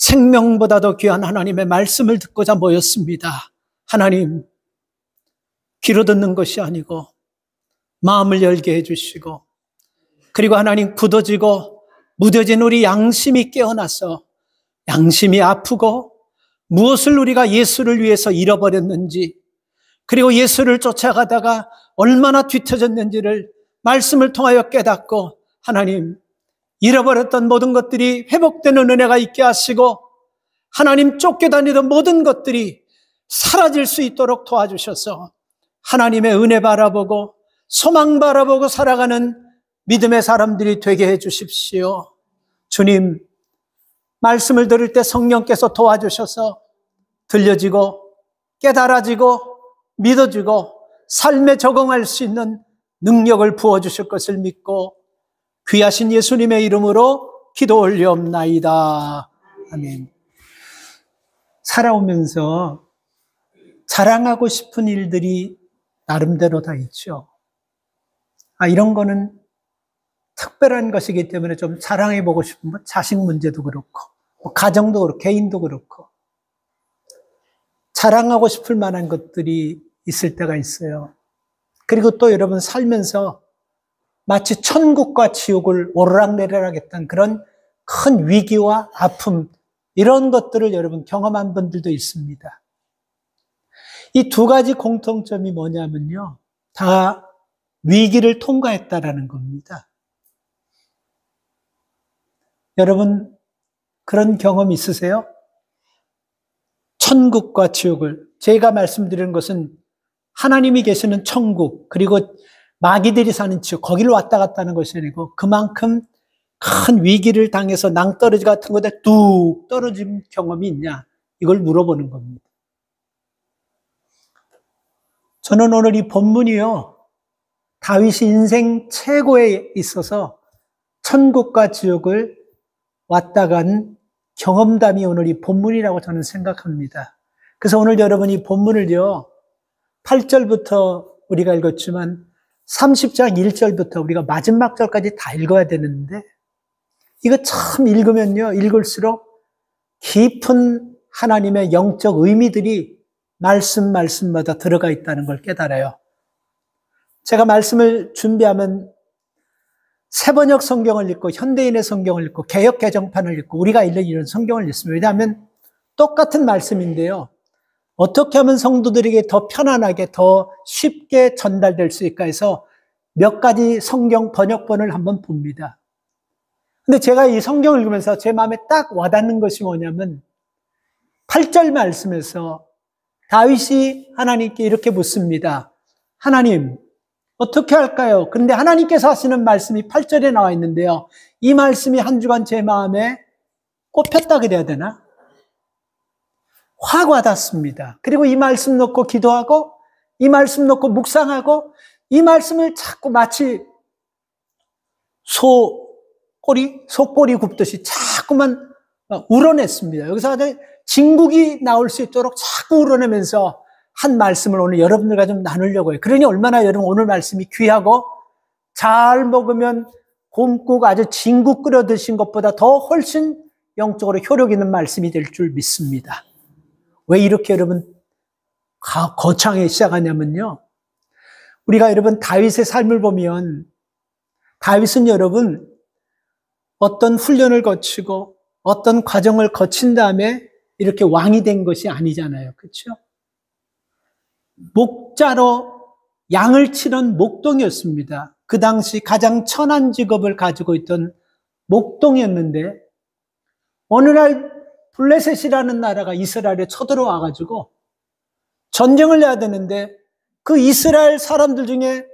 생명보다 더 귀한 하나님의 말씀을 듣고자 모였습니다. 하나님, 귀로 듣는 것이 아니고 마음을 열게 해주시고, 그리고 하나님, 굳어지고 무뎌진 우리 양심이 깨어나서 양심이 아프고 무엇을 우리가 예수를 위해서 잃어버렸는지, 그리고 예수를 쫓아가다가 얼마나 뒤처졌는지를 말씀을 통하여 깨닫고, 하나님, 잃어버렸던 모든 것들이 회복되는 은혜가 있게 하시고, 하나님, 쫓겨다니던 모든 것들이 사라질 수 있도록 도와주셔서 하나님의 은혜 바라보고 소망 바라보고 살아가는 믿음의 사람들이 되게 해 주십시오. 주님, 말씀을 들을 때 성령께서 도와주셔서 들려지고 깨달아지고 믿어지고 삶에 적응할 수 있는 능력을 부어주실 것을 믿고 귀하신 예수님의 이름으로 기도 올리옵나이다. 아멘. 살아오면서 자랑하고 싶은 일들이 나름대로 다 있죠. 이런 거는 특별한 것이기 때문에 좀 자랑해보고 싶은 건 자식 문제도 그렇고, 가정도 그렇고, 개인도 그렇고, 자랑하고 싶을 만한 것들이 있을 때가 있어요. 그리고 또 여러분 살면서 마치 천국과 지옥을 오르락내리락 했던 그런 큰 위기와 아픔, 이런 것들을 여러분 경험한 분들도 있습니다. 이 두 가지 공통점이 뭐냐면요, 다 위기를 통과했다라는 겁니다. 여러분 그런 경험 있으세요? 천국과 지옥을, 제가 말씀드리는 것은 하나님이 계시는 천국, 그리고 마귀들이 사는 지옥, 거기를 왔다 갔다 하는 것이 아니고 그만큼 큰 위기를 당해서 낭떠러지 같은 곳에 뚝 떨어진 경험이 있냐, 이걸 물어보는 겁니다. 저는 오늘 이 본문이요, 다윗이 인생 최고에 있어서 천국과 지옥을 왔다 간 경험담이 오늘 이 본문이라고 저는 생각합니다. 그래서 오늘 여러분 이 본문을요, 8절부터 우리가 읽었지만 30장 1절부터 우리가 마지막 절까지 다 읽어야 되는데, 이거 참 읽으면요, 읽을수록 깊은 하나님의 영적 의미들이 말씀마다 들어가 있다는 걸 깨달아요. 제가 말씀을 준비하면 새번역 성경을 읽고 현대인의 성경을 읽고 개역 개정판을 읽고 우리가 읽는 이런 성경을 읽습니다. 왜냐하면 똑같은 말씀인데요, 어떻게 하면 성도들에게 더 편안하게 더 쉽게 전달될 수 있을까 해서 몇 가지 성경 번역본을 한번 봅니다. 근데 제가 이 성경을 읽으면서 제 마음에 딱 와닿는 것이 뭐냐면 8절 말씀에서 다윗이 하나님께 이렇게 묻습니다. 하나님, 어떻게 할까요? 그런데 하나님께서 하시는 말씀이 8절에 나와 있는데요, 이 말씀이 한 주간 제 마음에 꼽혔다 그래야 되나? 확 와닿습니다. 그리고 이 말씀 놓고 기도하고 이 말씀 놓고 묵상하고 이 말씀을 자꾸 마치 소꼬리 굽듯이 자꾸만 우러냈습니다. 여기서 아주 진국이 나올 수 있도록 자꾸 우러내면서 한 말씀을 오늘 여러분들과 좀 나누려고 해요. 그러니 얼마나 여러분 오늘 말씀이 귀하고 잘 먹으면 곰국 아주 진국 끓여 드신 것보다 더 훨씬 영적으로 효력 있는 말씀이 될 줄 믿습니다. 왜 이렇게 여러분 거창하게 시작하냐면요, 우리가 여러분 다윗의 삶을 보면 다윗은 여러분 어떤 훈련을 거치고 어떤 과정을 거친 다음에 이렇게 왕이 된 것이 아니잖아요. 그렇죠? 목자로 양을 치는 목동이었습니다. 그 당시 가장 천한 직업을 가지고 있던 목동이었는데 어느 날 블레셋이라는 나라가 이스라엘에 쳐들어와가지고 전쟁을 해야 되는데 그 이스라엘 사람들 중에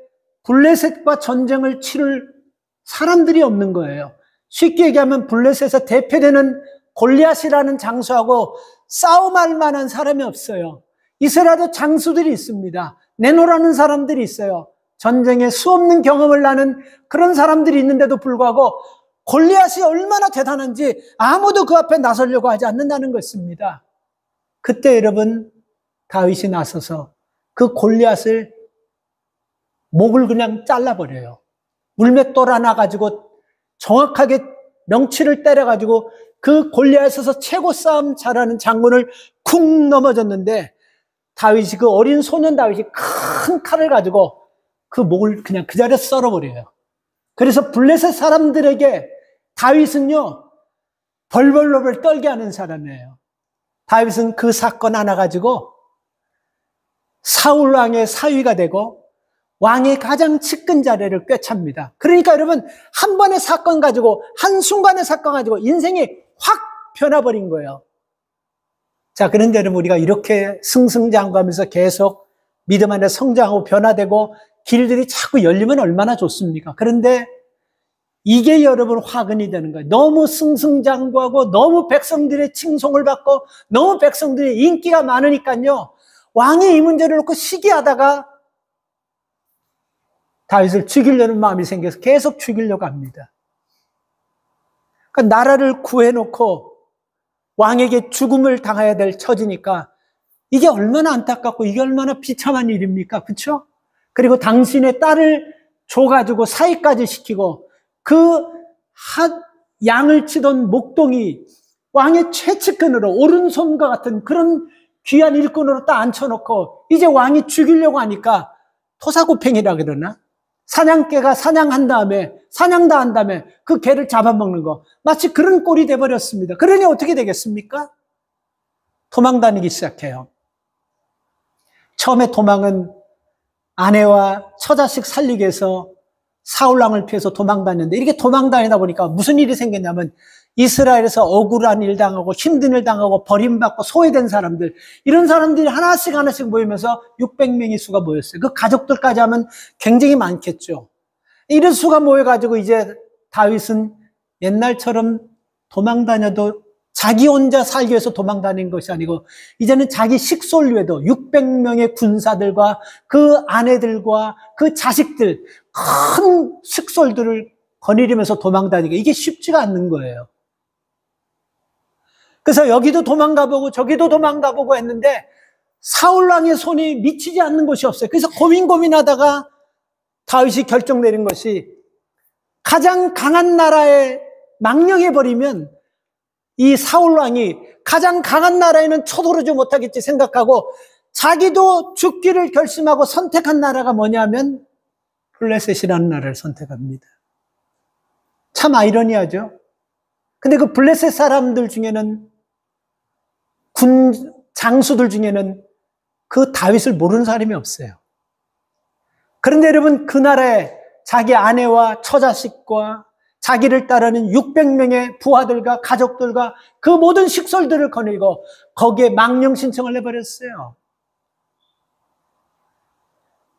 블레셋과 전쟁을 치를 사람들이 없는 거예요. 쉽게 얘기하면 블레셋에서 대표되는 골리앗이라는 장수하고 싸움할 만한 사람이 없어요. 이스라엘도 장수들이 있습니다. 내노라는 사람들이 있어요. 전쟁에 수없는 경험을 나는 그런 사람들이 있는데도 불구하고 골리앗이 얼마나 대단한지 아무도 그 앞에 나서려고 하지 않는다는 것입니다. 그때 여러분 다윗이 나서서 그 골리앗을 목을 그냥 잘라버려요. 물맷돌 하나 가지고 정확하게 명치를 때려가지고 그 골리앗에서 최고 싸움 잘하는 장군을 쿵 넘어졌는데 다윗이 그 어린 소년 다윗이 큰 칼을 가지고 그 목을 그냥 그 자리에 썰어버려요. 그래서 블레셋 사람들에게 다윗은요 벌벌벌 떨게 하는 사람이에요. 다윗은 그 사건 하나 가지고 사울 왕의 사위가 되고 왕의 가장 측근 자리를 꿰찹니다. 그러니까 여러분 한 번의 사건 가지고 한순간의 사건 가지고 인생이 확 변화버린 거예요. 자, 그런데 여러분 우리가 이렇게 승승장구하면서 계속 믿음 안에 성장하고 변화되고 길들이 자꾸 열리면 얼마나 좋습니까? 그런데 이게 여러분 화근이 되는 거예요. 너무 승승장구하고 너무 백성들의 칭송을 받고 너무 백성들의 인기가 많으니까요. 왕이 이 문제를 놓고 시기하다가 다윗을 죽이려는 마음이 생겨서 계속 죽이려고 합니다. 그러니까 나라를 구해놓고 왕에게 죽음을 당해야 될 처지니까 이게 얼마나 안타깝고 이게 얼마나 비참한 일입니까? 그렇죠? 그리고 당신의 딸을 줘가지고 사위까지 시키고 그 양을 치던 목동이 왕의 최측근으로 오른손과 같은 그런 귀한 일꾼으로 딱 앉혀놓고 이제 왕이 죽이려고 하니까 토사구팽이라 그러나? 사냥개가 사냥한 다음에 사냥 다 한 다음에 그 개를 잡아먹는 거 마치 그런 꼴이 돼버렸습니다. 그러니 어떻게 되겠습니까? 도망 다니기 시작해요. 처음에 도망은 아내와 처자식 살리기 위해서 사울왕을 피해서 도망 다녔는데 이렇게 도망 다니다 보니까 무슨 일이 생겼냐면 이스라엘에서 억울한 일 당하고 힘든 일 당하고 버림받고 소외된 사람들 이런 사람들이 하나씩 모이면서 600명의 수가 모였어요. 그 가족들까지 하면 굉장히 많겠죠. 이런 수가 모여가지고 이제 다윗은 옛날처럼 도망 다녀도 자기 혼자 살기 위해서 도망 다닌 것이 아니고 이제는 자기 식솔류에도 600명의 군사들과 그 아내들과 그 자식들 큰 식솔들을 거느리면서 도망 다니게 이게 쉽지가 않는 거예요. 그래서 여기도 도망가보고 저기도 도망가보고 했는데 사울왕의 손이 미치지 않는 곳이 없어요. 그래서 고민하다가 다윗이 결정 내린 것이 가장 강한 나라에 망령해버리면 이 사울왕이 가장 강한 나라에는 쳐들어오지 못하겠지 생각하고 자기도 죽기를 결심하고 선택한 나라가 뭐냐면 블레셋이라는 나라를 선택합니다. 참 아이러니하죠. 근데 그 블레셋 사람들 중에는 군 장수들 중에는 그 다윗을 모르는 사람이 없어요. 그런데 여러분 그 나라에 자기 아내와 처자식과 자기를 따르는 600명의 부하들과 가족들과 그 모든 식솔들을 거느리고 거기에 망령 신청을 해버렸어요.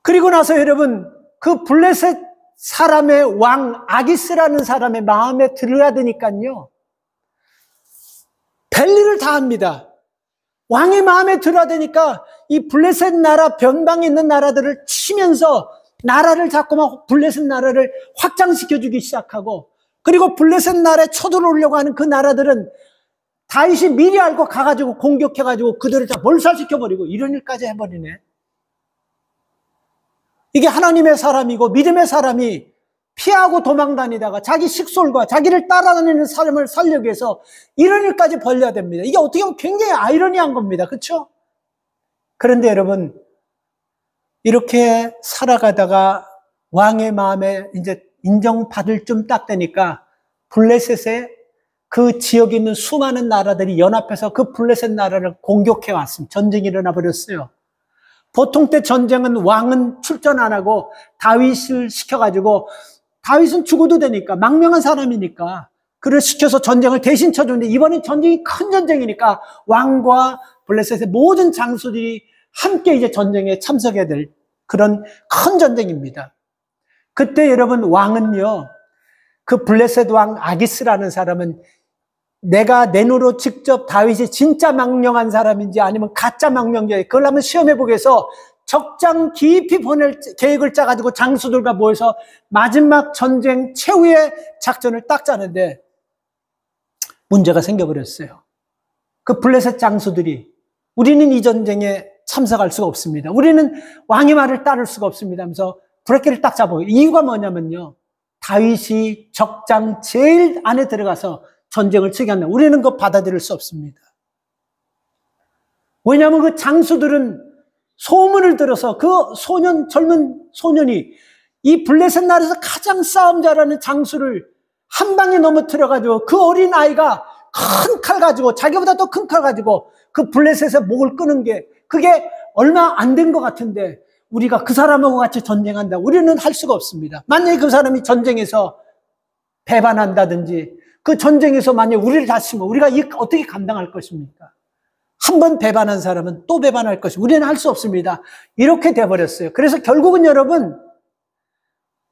그리고 나서 여러분 그 블레셋 사람의 왕 아기스라는 사람의 마음에 들어야 되니까요. 벨리를 다 합니다. 왕의 마음에 들어야 되니까 이 블레셋 나라 변방에 있는 나라들을 치면서 나라를 자꾸만 블레셋 나라를 확장시켜주기 시작하고 그리고 블레셋 나라에 쳐들어오려고 하는 그 나라들은 다윗이 미리 알고 가가지고 공격해가지고 그들을 다 몰살시켜버리고 이런 일까지 해버리네. 이게 하나님의 사람이고 믿음의 사람이 피하고 도망다니다가 자기 식솔과 자기를 따라다니는 사람을 살려기 위해서 이런 일까지 벌려야 됩니다. 이게 어떻게 보면 굉장히 아이러니한 겁니다. 그렇죠? 그런데 여러분 이렇게 살아가다가 왕의 마음에 이제 인정받을 좀 딱 되니까 블레셋에 그 지역에 있는 수많은 나라들이 연합해서 그 블레셋 나라를 공격해 왔습니다. 전쟁이 일어나 버렸어요. 보통 때 전쟁은 왕은 출전 안 하고 다윗을 시켜가지고 다윗은 죽어도 되니까 망명한 사람이니까 그를 시켜서 전쟁을 대신 쳐주는데 이번엔 전쟁이 큰 전쟁이니까 왕과 블레셋의 모든 장수들이 함께 이제 전쟁에 참석해야 될 그런 큰 전쟁입니다. 그때 여러분 왕은요 그 블레셋 왕 아기스라는 사람은 내가 내 눈으로 직접 다윗이 진짜 망령한 사람인지 아니면 가짜 망령자인지 그걸 한번 시험해보기 위해서 적장 깊이 보낼 계획을 짜가지고 장수들과 모여서 마지막 전쟁 최후의 작전을 딱 짜는데 문제가 생겨버렸어요. 그 블레셋 장수들이 우리는 이 전쟁에 참석할 수가 없습니다. 우리는 왕의 말을 따를 수가 없습니다 하면서 브레이크를 딱 잡아요. 이유가 뭐냐면요. 다윗이 적장 제일 안에 들어가서 전쟁을 치게 한다. 우리는 그거 받아들일 수 없습니다. 왜냐하면 그 장수들은 소문을 들어서 그 젊은 소년이 이 블레셋 나라에서 가장 싸움 잘하는 장수를 한 방에 넘어뜨려가지고 그 어린 아이가 큰 칼 가지고, 자기보다 더 큰 칼 가지고 그 블레셋의 목을 끄는 게, 그게 얼마 안 된 것 같은데 우리가 그 사람하고 같이 전쟁한다. 우리는 할 수가 없습니다. 만약에 그 사람이 전쟁에서 배반한다든지, 그 전쟁에서 만약에 우리를 다치면 우리가 어떻게 감당할 것입니까? 한 번 배반한 사람은 또 배반할 것이, 우리는 할 수 없습니다. 이렇게 돼버렸어요. 그래서 결국은 여러분,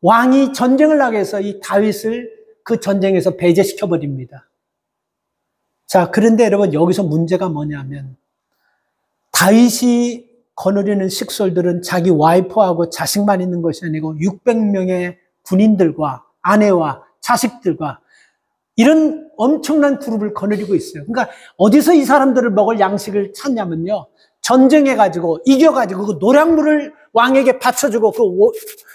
왕이 전쟁을 나게 해서 이 다윗을 그 전쟁에서 배제시켜버립니다. 자, 그런데 여러분, 여기서 문제가 뭐냐면, 다윗이 거느리는 식솔들은 자기 와이프하고 자식만 있는 것이 아니고 600명의 군인들과 아내와 자식들과 이런 엄청난 그룹을 거느리고 있어요. 그러니까 어디서 이 사람들을 먹을 양식을 찾냐면요, 전쟁해가지고 이겨가지고 그 노량물을 왕에게 바쳐주고, 그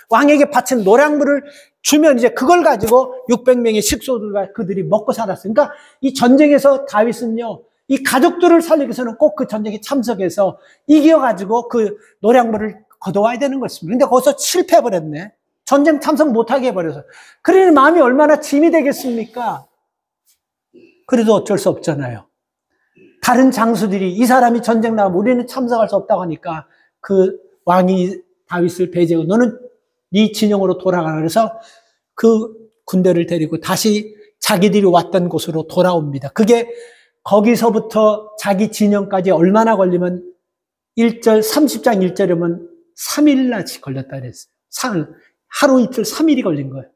왕에게 바친 노량물을 주면 이제 그걸 가지고 600명의 식소들과 그들이 먹고 살았어요. 그러니까 이 전쟁에서 다윗은요, 이 가족들을 살리기 위해서는 꼭 그 전쟁에 참석해서 이겨가지고 그 노량물을 거둬와야 되는 것입니다. 근데 거기서 실패해버렸네. 전쟁 참석 못하게 해버려서. 그러니 마음이 얼마나 짐이 되겠습니까? 그래도 어쩔 수 없잖아요. 다른 장수들이 이 사람이 전쟁 나가면 우리는 참석할 수 없다고 하니까 그 왕이 다윗을 배제하고 너는 네 진영으로 돌아가라. 그래서 그 군대를 데리고 다시 자기들이 왔던 곳으로 돌아옵니다. 그게 거기서부터 자기 진영까지 얼마나 걸리면 30장 1절이면 3일날치 걸렸다 그랬어요. 하루 이틀 3일이 걸린 거예요.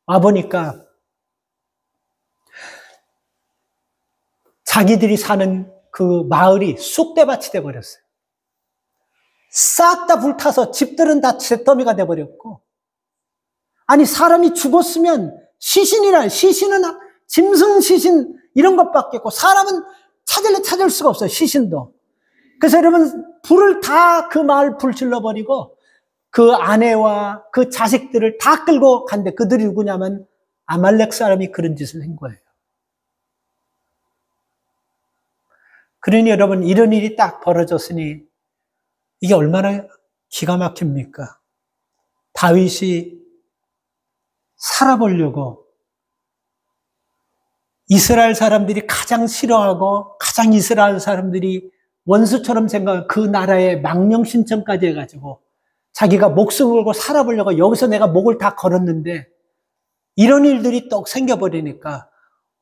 와보니까 자기들이 사는 그 마을이 쑥대밭이 돼버렸어요. 싹 다 불타서 집들은 다 잿더미가 돼버렸고, 아니 사람이 죽었으면 시신은 짐승 시신 이런 것밖에 없고, 사람은 찾을 수가 없어요. 시신도. 그래서 여러분, 불을 다 그 마을 불질러버리고 그 아내와 그 자식들을 다 끌고 간데, 그들이 누구냐면 아말렉 사람이 그런 짓을 한 거예요. 그러니 여러분, 이런 일이 딱 벌어졌으니 이게 얼마나 기가 막힙니까? 다윗이 살아보려고 이스라엘 사람들이 가장 싫어하고 가장 이스라엘 사람들이 원수처럼 생각하는 그 나라에 망령 신청까지 해가지고 자기가 목숨을 걸고 살아보려고 여기서 내가 목을 다 걸었는데 이런 일들이 떡 생겨버리니까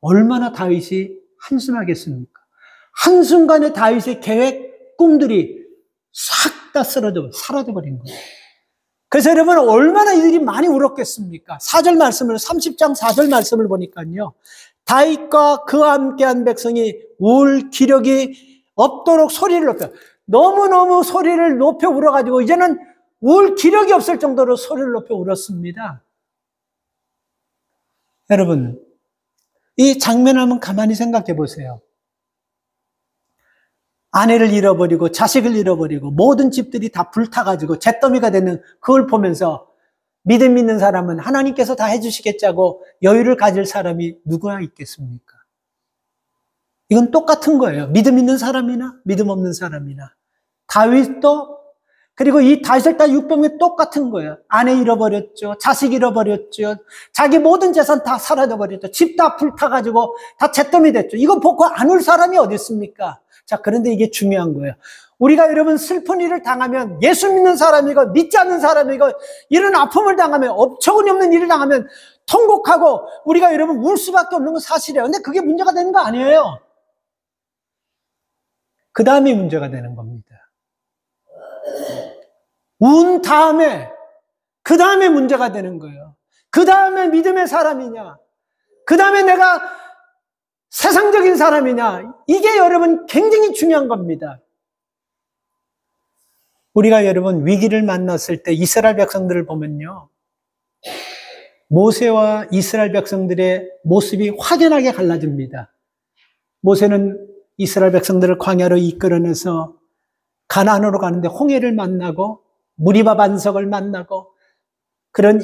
얼마나 다윗이 한심하겠습니까? 한순간에 다윗의 계획, 꿈들이 싹 다 사라져버린 거예요. 그래서 여러분, 얼마나 이들이 많이 울었겠습니까? 4절 말씀을, 30장 4절 말씀을 보니까요, 다윗과 그와 함께한 백성이 울 기력이 없도록 소리를 높여, 너무너무 소리를 높여 울어가지고 이제는 울 기력이 없을 정도로 소리를 높여 울었습니다. 여러분, 이 장면을 한번 가만히 생각해 보세요. 아내를 잃어버리고 자식을 잃어버리고 모든 집들이 다 불타가지고 잿더미가 되는 그걸 보면서 믿음 있는 사람은 하나님께서 다 해주시겠자고 여유를 가질 사람이 누구나 있겠습니까? 이건 똑같은 거예요. 믿음 있는 사람이나 믿음 없는 사람이나. 다윗도, 그리고 이 다윗을 다 600명 똑같은 거예요. 아내 잃어버렸죠. 자식 잃어버렸죠. 자기 모든 재산 다 사라져버렸죠. 집 다 불타가지고 다 잿더미 됐죠. 이거 보고 안 울 사람이 어디 있습니까? 자, 그런데 이게 중요한 거예요. 우리가 여러분 슬픈 일을 당하면, 예수 믿는 사람이고 믿지 않는 사람이고 이런 아픔을 당하면, 업처구니 없는 일을 당하면 통곡하고 우리가 여러분 울 수밖에 없는 건 사실이에요. 근데 그게 문제가 되는 거 아니에요. 그 다음에 문제가 되는 겁니다. 운 다음에, 그 다음에 문제가 되는 거예요. 그 다음에 믿음의 사람이냐, 그 다음에 내가 세상적인 사람이냐, 이게 여러분 굉장히 중요한 겁니다. 우리가 여러분 위기를 만났을 때 이스라엘 백성들을 보면요, 모세와 이스라엘 백성들의 모습이 확연하게 갈라집니다. 모세는 이스라엘 백성들을 광야로 이끌어내서 가나안으로 가는데 홍해를 만나고 무리바 반석을 만나고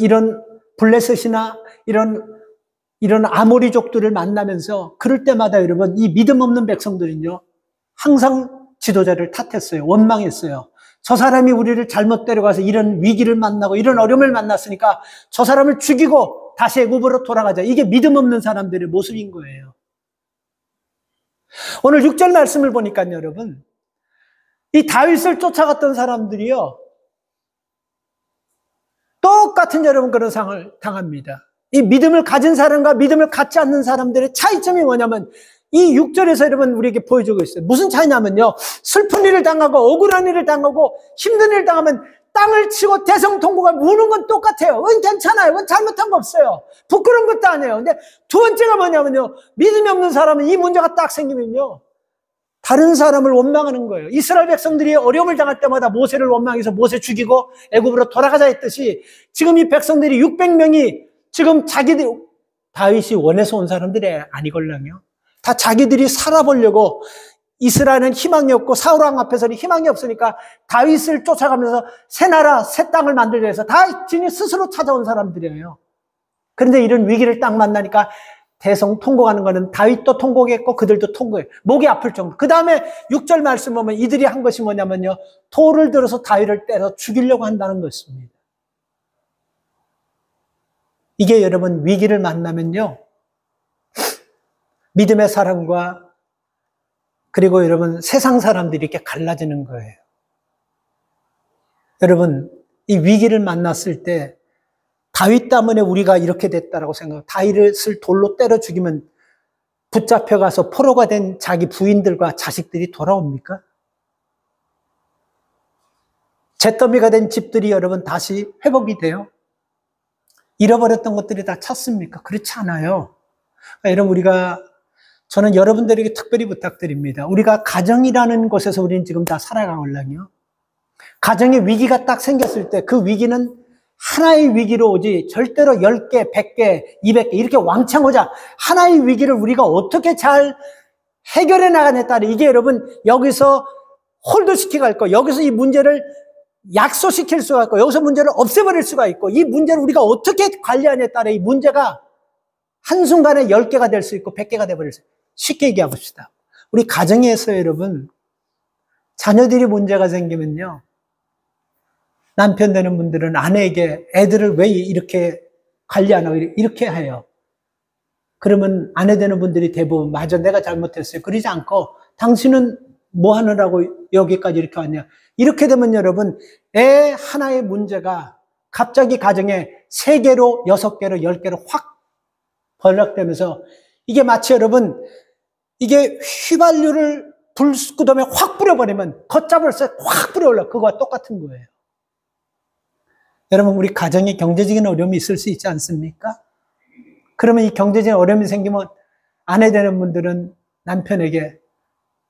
이런 블레셋이나 이런 아모리족들을 만나면서 그럴 때마다 여러분 이 믿음 없는 백성들은요 항상 지도자를 탓했어요. 원망했어요. 저 사람이 우리를 잘못 데려가서 이런 위기를 만나고 이런 어려움을 만났으니까 저 사람을 죽이고 다시 애굽으로 돌아가자. 이게 믿음 없는 사람들의 모습인 거예요. 오늘 6절 말씀을 보니까 여러분 이 다윗을 쫓아갔던 사람들이요 똑같은 여러분 그런 상을 당합니다. 이 믿음을 가진 사람과 믿음을 갖지 않는 사람들의 차이점이 뭐냐면 이 6절에서 여러분 우리에게 보여주고 있어요. 무슨 차이냐면요. 슬픈 일을 당하고 억울한 일을 당하고 힘든 일을 당하면 땅을 치고 대성통곡을 우는 건 똑같아요. 그건 괜찮아요. 그건 잘못한 거 없어요. 부끄러운 것도 아니에요. 근데 두 번째가 뭐냐면요. 믿음이 없는 사람은 이 문제가 딱 생기면요. 다른 사람을 원망하는 거예요. 이스라엘 백성들이 어려움을 당할 때마다 모세를 원망해서 모세 죽이고 애굽으로 돌아가자 했듯이 지금 이 백성들이 600명이 지금 자기들 다윗이 원해서 온 사람들이 아니걸랑요. 다 자기들이 살아보려고 이스라엘은 희망이 없고 사울 왕 앞에서는 희망이 없으니까 다윗을 쫓아가면서 새 나라 새 땅을 만들려 해서 다 진이 스스로 찾아온 사람들이에요. 그런데 이런 위기를 딱 만나니까 대성 통곡하는 거는 다윗도 통곡했고 그들도 통곡해요. 목이 아플 정도. 그 다음에 6절 말씀 보면 이들이 한 것이 뭐냐면요. 돌을 들어서 다윗을 때려 죽이려고 한다는 것입니다. 이게 여러분 위기를 만나면요. 믿음의 사람과 그리고 여러분 세상 사람들이 이렇게 갈라지는 거예요. 여러분 이 위기를 만났을 때 다윗 때문에 우리가 이렇게 됐다라고 생각해요. 다윗을 돌로 때려 죽이면 붙잡혀가서 포로가 된 자기 부인들과 자식들이 돌아옵니까? 잿더미가 된 집들이 여러분 다시 회복이 돼요? 잃어버렸던 것들이 다 찾습니까? 그렇지 않아요. 여러분 저는 여러분들에게 특별히 부탁드립니다. 우리가 가정이라는 곳에서 우리는 지금 다 살아가려고요. 가정에 위기가 딱 생겼을 때 그 위기는 하나의 위기로 오지 절대로 10개, 100개, 200개 이렇게 왕창 오자 하나의 위기를 우리가 어떻게 잘 해결해 나가냐에 따라 이게 여러분 여기서 홀드시키고 갈 거, 여기서 이 문제를 약소시킬 수가 있고 여기서 문제를 없애버릴 수가 있고 이 문제를 우리가 어떻게 관리하냐에 따라 이 문제가 한순간에 10개가 될 수 있고 100개가 돼버릴 수 있고 쉽게 얘기해 봅시다. 우리 가정에서 여러분 자녀들이 문제가 생기면요. 남편 되는 분들은 아내에게 애들을 왜 이렇게 관리 안 하고 이렇게 해요. 그러면 아내 되는 분들이 대부분 맞아 내가 잘못했어요. 그러지 않고 당신은 뭐 하느라고 여기까지 이렇게 왔냐. 이렇게 되면 여러분 애 하나의 문제가 갑자기 가정에 3개로 6개로 10개로 확 번락되면서 이게 마치 여러분 이게 휘발유를 불구덩이에 확 뿌려버리면 걷잡을 때 확 뿌려올라. 그거와 똑같은 거예요. 여러분 우리 가정에 경제적인 어려움이 있을 수 있지 않습니까? 그러면 이 경제적인 어려움이 생기면 아내 되는 분들은 남편에게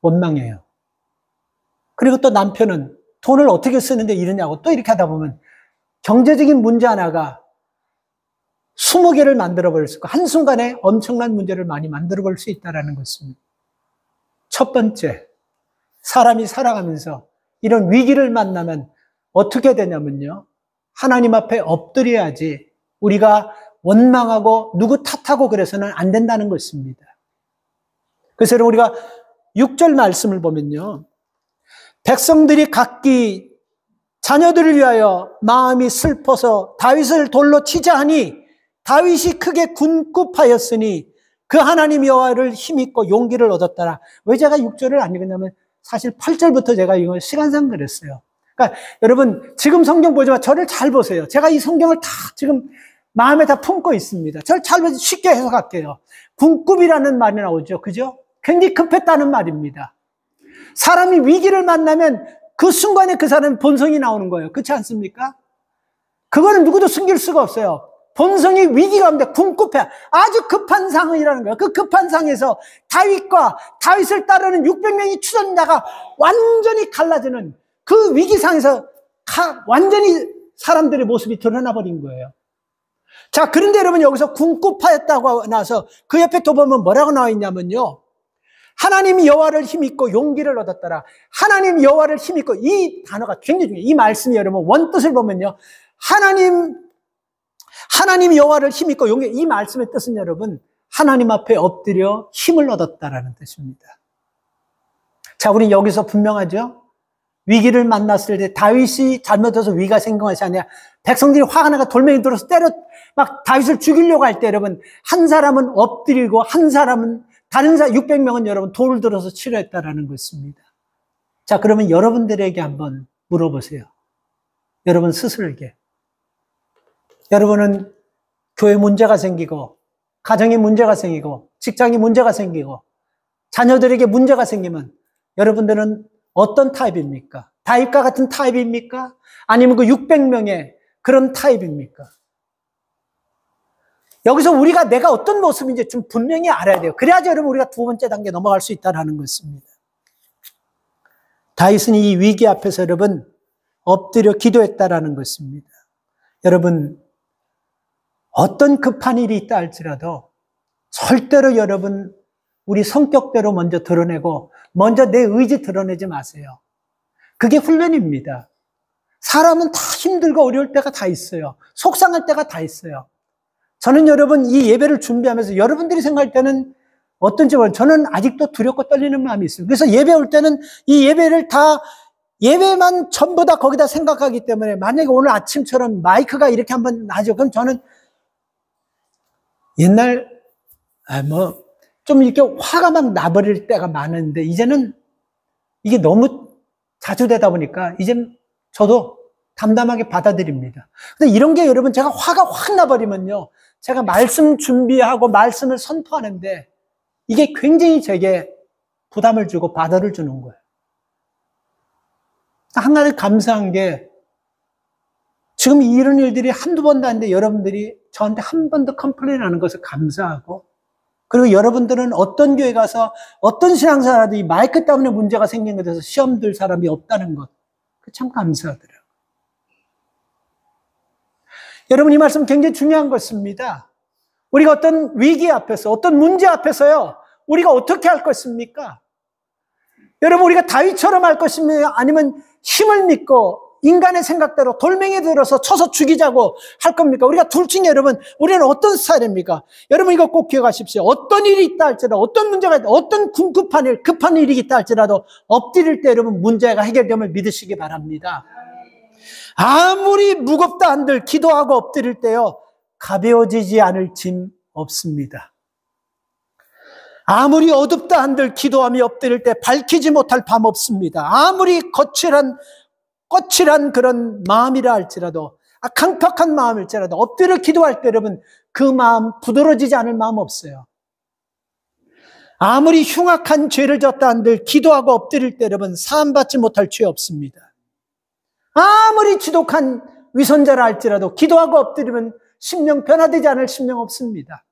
원망해요. 그리고 또 남편은 돈을 어떻게 쓰는데 이러냐고 또 이렇게 하다 보면 경제적인 문제 하나가 20개를 만들어버릴 수 있고 한순간에 엄청난 문제를 많이 만들어버릴 수 있다는 것입니다. 첫 번째, 사람이 살아가면서 이런 위기를 만나면 어떻게 되냐면요. 하나님 앞에 엎드려야지 우리가 원망하고 누구 탓하고 그래서는 안 된다는 것입니다. 그래서 우리가 6절 말씀을 보면요. 백성들이 각기 자녀들을 위하여 마음이 슬퍼서 다윗을 돌로 치자 하니 다윗이 크게 군굽하였으니 그 하나님 여호와를 힘입고 용기를 얻었더라. 왜 제가 6절을 안 읽었냐면 사실 8절부터 제가 이거 시간상 그랬어요. 그러니까 여러분 지금 성경 보지만 저를 잘 보세요. 제가 이 성경을 다 지금 마음에 다 품고 있습니다. 저를 잘 보세요. 쉽게 해석할게요. 군굽이라는 말이 나오죠. 그죠? 굉장히 급했다는 말입니다. 사람이 위기를 만나면 그 순간에 그 사람의 본성이 나오는 거예요. 그렇지 않습니까? 그거는 누구도 숨길 수가 없어요. 본성이 위기 가운데 군급해 아주 급한 상황이라는 거예요. 그 급한 상황에서 다윗과 다윗을 따르는 600명의 추전자가 완전히 갈라지는 그 위기상에서 완전히 사람들의 모습이 드러나 버린 거예요. 자, 그런데 여러분 여기서 군급하였다고 나서 그 옆에 또 보면 뭐라고 나와 있냐면요. 하나님 여호와를 힘입고 용기를 얻었더라. 하나님 여호와를 힘입고 이 단어가 굉장히 중요해요. 이 말씀이 여러분 원뜻을 보면요. 하나님 여호와를 힘입고 용기, 이 말씀의 뜻은 여러분, 하나님 앞에 엎드려 힘을 얻었다라는 뜻입니다. 자, 우리 여기서 분명하죠? 위기를 만났을 때 다윗이 잘못해서 위기가 생긴 것이 아니라 백성들이 화가 나가 돌멩이 들어서 때려 막 다윗을 죽이려고 할 때 여러분, 한 사람은 엎드리고 한 사람은 다른 600명은 여러분 돌을 들어서 치료했다라는 것입니다. 자, 그러면 여러분들에게 한번 물어보세요. 여러분 스스로에게. 여러분은 교회 문제가 생기고 가정에 문제가 생기고 직장에 문제가 생기고 자녀들에게 문제가 생기면 여러분들은 어떤 타입입니까? 다윗과 같은 타입입니까? 아니면 그 600명의 그런 타입입니까? 여기서 우리가 내가 어떤 모습인지 좀 분명히 알아야 돼요. 그래야지 여러분 우리가 두 번째 단계 넘어갈 수 있다는 것입니다. 다윗은 이 위기 앞에서 여러분 엎드려 기도했다라는 것입니다. 여러분 어떤 급한 일이 있다 할지라도 절대로 여러분 우리 성격대로 먼저 드러내고 먼저 내 의지 드러내지 마세요. 그게 훈련입니다. 사람은 다 힘들고 어려울 때가 다 있어요. 속상할 때가 다 있어요. 저는 여러분 이 예배를 준비하면서 여러분들이 생각할 때는 어떤지 모르겠어요. 저는 아직도 두렵고 떨리는 마음이 있어요. 그래서 예배 올 때는 이 예배를 다 예배만 전부 다 거기다 생각하기 때문에 만약에 오늘 아침처럼 마이크가 이렇게 한번 나죠. 그럼 저는 옛날 좀 이렇게 화가 막 나버릴 때가 많은데 이제는 이게 너무 자주 되다 보니까 이젠 저도 담담하게 받아들입니다. 근데 이런 게 여러분 제가 화가 확 나버리면요. 제가 말씀 준비하고 말씀을 선포하는데 이게 굉장히 제게 부담을 주고 바다를 주는 거예요. 한 가지 감사한 게 지금 이런 일들이 한두 번도 안 돼 여러분들이 저한테 한 번 더 컴플레인 하는 것을 감사하고 그리고 여러분들은 어떤 교회 가서 어떤 신앙사라도 이 마이크 때문에 문제가 생긴 것에 대해서 시험 들 사람이 없다는 것. 참 감사하더라고요. 여러분 이 말씀 굉장히 중요한 것입니다. 우리가 어떤 위기 앞에서 어떤 문제 앞에서요. 우리가 어떻게 할 것입니까? 여러분 우리가 다윗처럼 할 것입니까? 아니면 힘을 믿고 인간의 생각대로 돌멩이 들어서 쳐서 죽이자고 할 겁니까? 우리가 둘 중에 여러분 우리는 어떤 스타일입니까? 여러분 이거 꼭 기억하십시오. 어떤 일이 있다 할지라도 어떤 문제가 있다 어떤 급한 일 급한 일이 있다 할지라도 엎드릴 때 여러분 문제가 해결됨을 믿으시기 바랍니다. 아무리 무겁다 한들 기도하고 엎드릴 때요 가벼워지지 않을 짐 없습니다. 아무리 어둡다 한들 기도하며 엎드릴 때 밝히지 못할 밤 없습니다. 아무리 거칠한 그런 마음이라 할지라도 강팍한 마음일지라도 엎드려 기도할 때 여러분 그 마음 부드러지지 않을 마음 없어요. 아무리 흉악한 죄를 졌다 한들 기도하고 엎드릴 때 여러분 사함받지 못할 죄 없습니다. 아무리 지독한 위선자라 할지라도 기도하고 엎드리면 심령 변화되지 않을 심령 없습니다.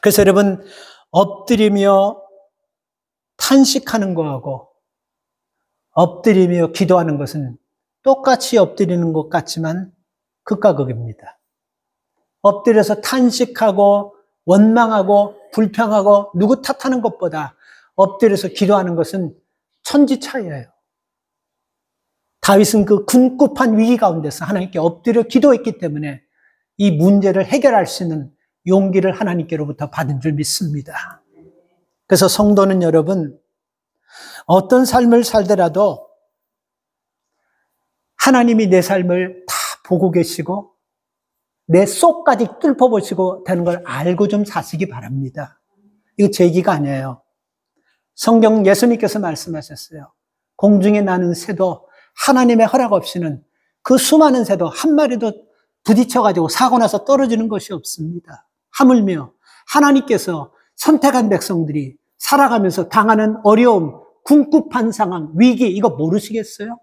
그래서 여러분 엎드리며 탄식하는 거하고 엎드리며 기도하는 것은 똑같이 엎드리는 것 같지만 극과 극입니다. 엎드려서 탄식하고 원망하고 불평하고 누구 탓하는 것보다 엎드려서 기도하는 것은 천지 차이예요. 다윗은 그 궁핍한 위기 가운데서 하나님께 엎드려 기도했기 때문에 이 문제를 해결할 수 있는 용기를 하나님께로부터 받은 줄 믿습니다. 그래서 성도는 여러분 어떤 삶을 살더라도 하나님이 내 삶을 다 보고 계시고 내 속까지 뚫어보시고 되는 걸 알고 좀 사시기 바랍니다. 이거 제 얘기가 아니에요. 성경 예수님께서 말씀하셨어요. 공중에 나는 새도 하나님의 허락 없이는 그 수많은 새도 한 마리도 부딪혀가지고 사고 나서 떨어지는 것이 없습니다. 하물며 하나님께서 선택한 백성들이 살아가면서 당하는 어려움, 궁핍한 상황, 위기 이거 모르시겠어요?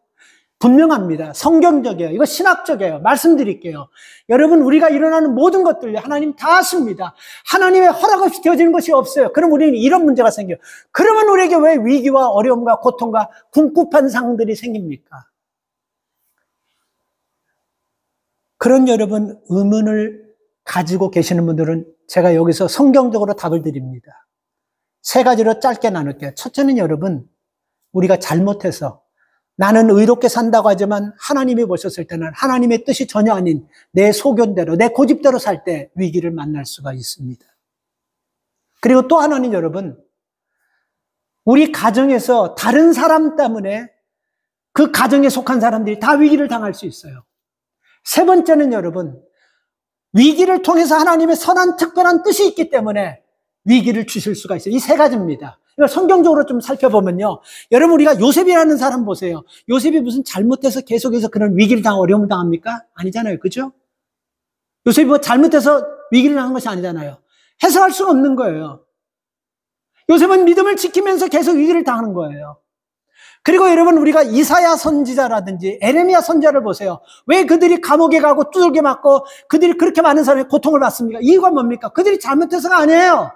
분명합니다. 성경적이에요. 이거 신학적이에요. 말씀드릴게요. 여러분 우리가 일어나는 모든 것들 하나님 다 아십니다. 하나님의 허락 없이 되어지는 것이 없어요. 그럼 우리는 이런 문제가 생겨요. 그러면 우리에게 왜 위기와 어려움과 고통과 궁핍한 상황들이 생깁니까? 그런 여러분 의문을 가지고 계시는 분들은 제가 여기서 성경적으로 답을 드립니다. 세 가지로 짧게 나눌게요. 첫째는 여러분 우리가 잘못해서 나는 의롭게 산다고 하지만 하나님이 보셨을 때는 하나님의 뜻이 전혀 아닌 내 소견대로, 내 고집대로 살 때 위기를 만날 수가 있습니다. 그리고 또 하나는 여러분, 우리 가정에서 다른 사람 때문에 그 가정에 속한 사람들이 다 위기를 당할 수 있어요. 세 번째는 여러분, 위기를 통해서 하나님의 선한 특별한 뜻이 있기 때문에 위기를 주실 수가 있어요. 이 세 가지입니다. 이걸 성경적으로 좀 살펴보면요. 여러분, 우리가 요셉이라는 사람 보세요. 요셉이 무슨 잘못해서 계속해서 그런 위기를 당하고 어려움을 당합니까? 아니잖아요. 그죠? 요셉이 뭐 잘못해서 위기를 당한 것이 아니잖아요. 해석할 수가 없는 거예요. 요셉은 믿음을 지키면서 계속 위기를 당하는 거예요. 그리고 여러분, 우리가 이사야 선지자라든지 에레미야 선지자를 보세요. 왜 그들이 감옥에 가고 두들겨 맞고 그들이 그렇게 많은 사람의 고통을 받습니까? 이유가 뭡니까? 그들이 잘못해서가 아니에요.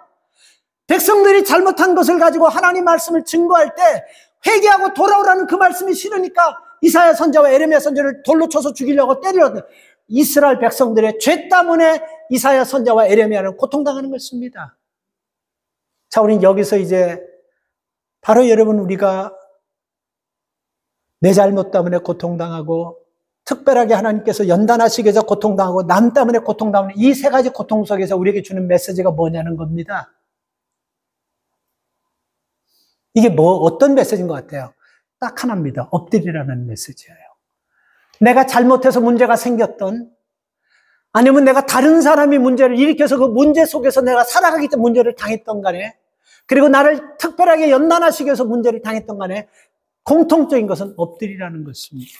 백성들이 잘못한 것을 가지고 하나님 말씀을 증거할 때 회개하고 돌아오라는 그 말씀이 싫으니까 이사야 선지자와 에레미야 선지자를 돌로 쳐서 죽이려고 때리거든요. 이스라엘 백성들의 죄 때문에 이사야 선지자와 에레미야는 고통당하는 것입니다. 자, 우리는 여기서 이제 바로 여러분, 우리가 내 잘못 때문에 고통당하고 특별하게 하나님께서 연단하시기 위해서 고통당하고 남 때문에 고통당하는 이 세 가지 고통 속에서 우리에게 주는 메시지가 뭐냐는 겁니다. 이게 어떤 메시지인 것 같아요? 딱 하나입니다. 엎드리라는 메시지예요. 내가 잘못해서 문제가 생겼던, 아니면 내가 다른 사람이 문제를 일으켜서 그 문제 속에서 내가 살아가기 때문에 문제를 당했던 간에, 그리고 나를 특별하게 연단하시기 위해서 문제를 당했던 간에 공통적인 것은 엎드리라는 것입니다.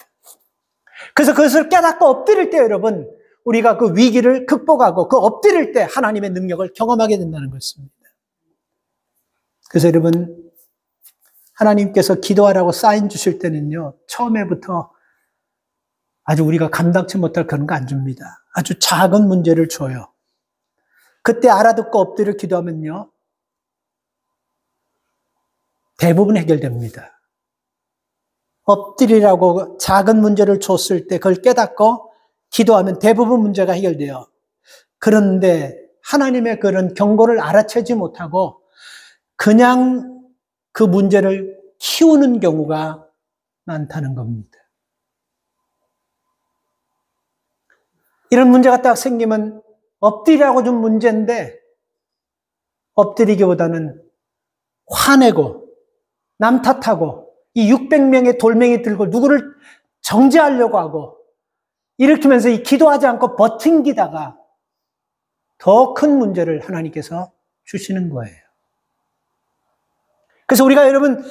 그래서 그것을 깨닫고 엎드릴 때 여러분, 우리가 그 위기를 극복하고 그 엎드릴 때 하나님의 능력을 경험하게 된다는 것입니다. 그래서 여러분, 하나님께서 기도하라고 사인 주실 때는요, 처음에부터 아주 우리가 감당치 못할 그런 거 안 줍니다. 아주 작은 문제를 줘요. 그때 알아듣고 엎드려 기도하면요, 대부분 해결됩니다. 엎드리라고 작은 문제를 줬을 때 그걸 깨닫고 기도하면 대부분 문제가 해결돼요. 그런데 하나님의 그런 경고를 알아채지 못하고 그냥 그 문제를 키우는 경우가 많다는 겁니다. 이런 문제가 딱 생기면 엎드리라고 준 문제인데 엎드리기보다는 화내고 남 탓하고 이 600명의 돌멩이 들고 누구를 정죄하려고 하고 일으키면서 이 기도하지 않고 버팅기다가 더 큰 문제를 하나님께서 주시는 거예요. 그래서 우리가 여러분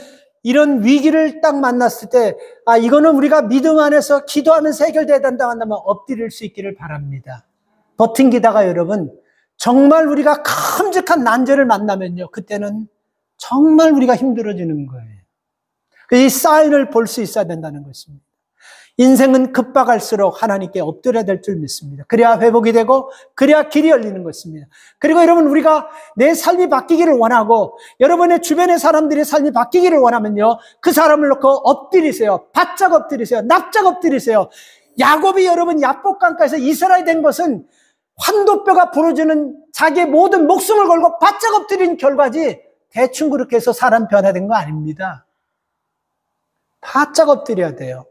이런 위기를 딱 만났을 때 이거는 우리가 믿음 안에서 기도하면서 해결돼야 된다고 한다면 엎드릴 수 있기를 바랍니다. 버팅기다가 여러분 정말 우리가 큼직한 난제를 만나면요, 그때는 정말 우리가 힘들어지는 거예요. 이 사인을 볼 수 있어야 된다는 것입니다. 인생은 급박할수록 하나님께 엎드려야 될 줄 믿습니다. 그래야 회복이 되고 그래야 길이 열리는 것입니다. 그리고 여러분, 우리가 내 삶이 바뀌기를 원하고 여러분의 주변의 사람들의 삶이 바뀌기를 원하면요, 그 사람을 놓고 엎드리세요. 바짝 엎드리세요. 납작 엎드리세요. 야곱이 여러분 야복강가에서 이스라엘 된 것은 환도뼈가 부러지는 자기의 모든 목숨을 걸고 바짝 엎드린 결과지 대충 그렇게 해서 사람 변화된 거 아닙니다. 바짝 엎드려야 돼요.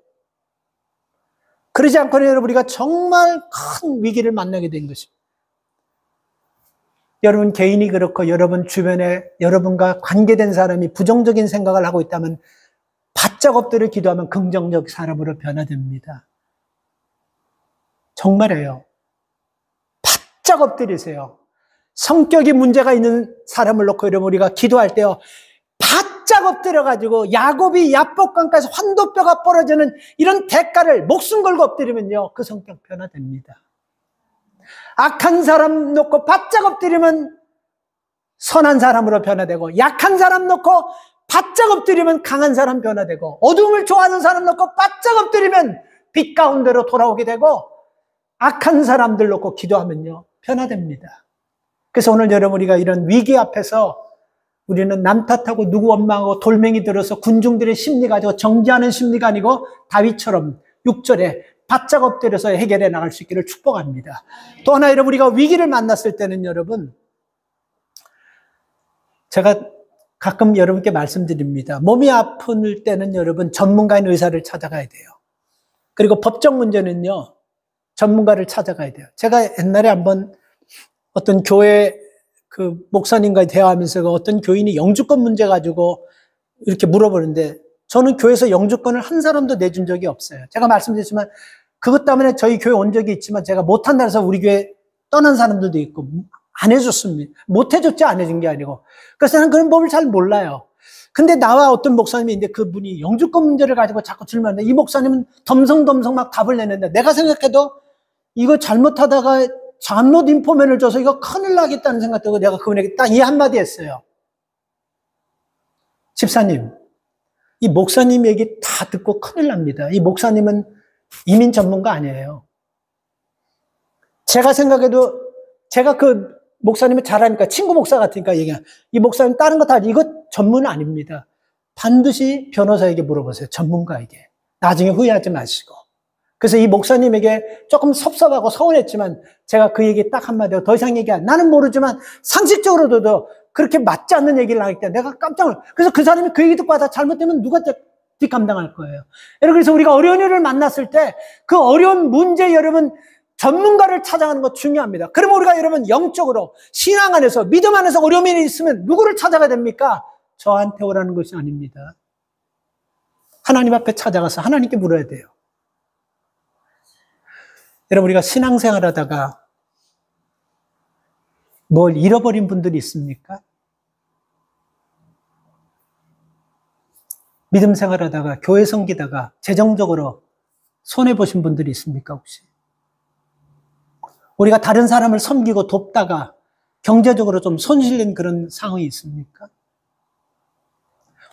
그러지 않고는 여러분 우리가 정말 큰 위기를 만나게 된 것입니다. 여러분 개인이 그렇고 여러분 주변에 여러분과 관계된 사람이 부정적인 생각을 하고 있다면 바짝 엎드려 기도하면 긍정적 사람으로 변화됩니다. 정말이에요. 바짝 엎드리세요. 성격이 문제가 있는 사람을 놓고 여러분 우리가 기도할 때요, 바짝 엎드려가지고 야곱이 야복강가에서 환도뼈가 부러지는 이런 대가를 목숨 걸고 엎드리면요, 그 성격 변화됩니다. 악한 사람 놓고 바짝 엎드리면 선한 사람으로 변화되고, 약한 사람 놓고 바짝 엎드리면 강한 사람 변화되고, 어둠을 좋아하는 사람 놓고 바짝 엎드리면 빛 가운데로 돌아오게 되고, 악한 사람들 놓고 기도하면요, 변화됩니다. 그래서 오늘 여러분 우리가 이런 위기 앞에서 우리는 남 탓하고 누구 원망하고 돌멩이 들어서 군중들의 심리 가지고 정죄하는 심리가 아니고 다윗처럼 6절에 바짝 엎드려서 해결해 나갈 수 있기를 축복합니다. 또 하나 여러분 우리가 위기를 만났을 때는 여러분, 제가 가끔 여러분께 말씀드립니다. 몸이 아플 때는 여러분 전문가인 의사를 찾아가야 돼요. 그리고 법적 문제는요, 전문가를 찾아가야 돼요. 제가 옛날에 한번 어떤 교회 그 목사님과 대화하면서 어떤 교인이 영주권 문제 가지고 이렇게 물어보는데 저는 교회에서 영주권을 한 사람도 내준 적이 없어요. 제가 말씀드렸지만 그것 때문에 저희 교회 온 적이 있지만 제가 못한다 해서 우리 교회 떠난 사람들도 있고 안 해줬습니다. 못 해줬지 안 해준 게 아니고. 그래서 나는 그런 법을 잘 몰라요. 근데 나와 어떤 목사님이 있는데 그분이 영주권 문제를 가지고 자꾸 질문하는데 이 목사님은 덤성덤성 막 답을 내는데 내가 생각해도 이거 잘못하다가 잘못 인포맨을 줘서 이거 큰일 나겠다는 생각 들고 내가 그분에게 딱 이 한마디 했어요. 집사님, 이 목사님 얘기 다 듣고 큰일 납니다. 이 목사님은 이민 전문가 아니에요. 제가 생각해도 제가 그 목사님을 잘 아니까 친구 목사 같으니까 얘기해요. 이 목사님 다른 거 다 이거 전문 아닙니다. 반드시 변호사에게 물어보세요. 전문가에게. 나중에 후회하지 마시고. 그래서 이 목사님에게 조금 섭섭하고 서운했지만 제가 그 얘기 딱 한마디로 더 이상 얘기 안, 나는 모르지만 상식적으로도 그렇게 맞지 않는 얘기를 하기 때문에 내가 깜짝 놀랐어요. 그래서 그 사람이 그 얘기 듣고 와서 잘못되면 누가 뒷감당할 거예요. 여러분, 그래서 우리가 어려운 일을 만났을 때 그 어려운 문제 여러분 전문가를 찾아가는 거 중요합니다. 그러면 우리가 여러분 영적으로 신앙 안에서 믿음 안에서 어려움이 있으면 누구를 찾아가야 됩니까? 저한테 오라는 것이 아닙니다. 하나님 앞에 찾아가서 하나님께 물어야 돼요. 여러분, 우리가 신앙생활 하다가 뭘 잃어버린 분들이 있습니까? 믿음 생활하다가 교회 섬기다가 재정적으로 손해보신 분들이 있습니까 혹시? 우리가 다른 사람을 섬기고 돕다가 경제적으로 좀 손실된 그런 상황이 있습니까?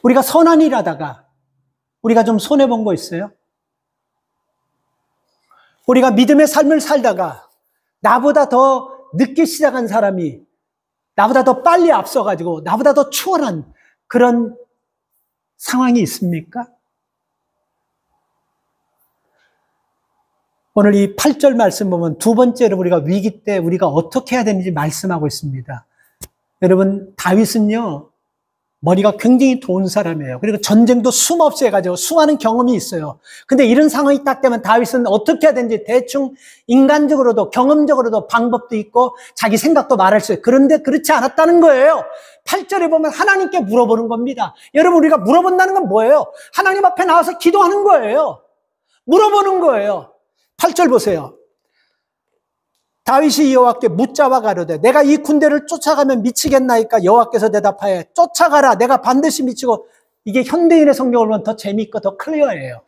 우리가 선한 일 하다가 우리가 좀 손해본 거 있어요? 우리가 믿음의 삶을 살다가 나보다 더 늦게 시작한 사람이 나보다 더 빨리 앞서가지고 나보다 더 추월한 그런 상황이 있습니까? 오늘 이 8절 말씀 보면 두 번째로 우리가 위기 때 우리가 어떻게 해야 되는지 말씀하고 있습니다. 여러분, 다윗은요, 머리가 굉장히 좋은 사람이에요. 그리고 전쟁도 숨없이 해가지고 수많은 경험이 있어요. 근데 이런 상황이 딱 되면 다윗은 어떻게 해야 되는지 대충 인간적으로도 경험적으로도 방법도 있고 자기 생각도 말할 수 있어요. 그런데 그렇지 않았다는 거예요. 8절에 보면 하나님께 물어보는 겁니다. 여러분, 우리가 물어본다는 건 뭐예요? 하나님 앞에 나와서 기도하는 거예요. 물어보는 거예요. 8절 보세요. 다윗이 여호와께 묻자와 가로되 내가 이 군대를 쫓아가면 미치겠나이까? 여호와께서 대답하여 쫓아가라. 내가 반드시 미치고. 이게 현대인의 성경을 보면 더 재미있고 더 클리어해요.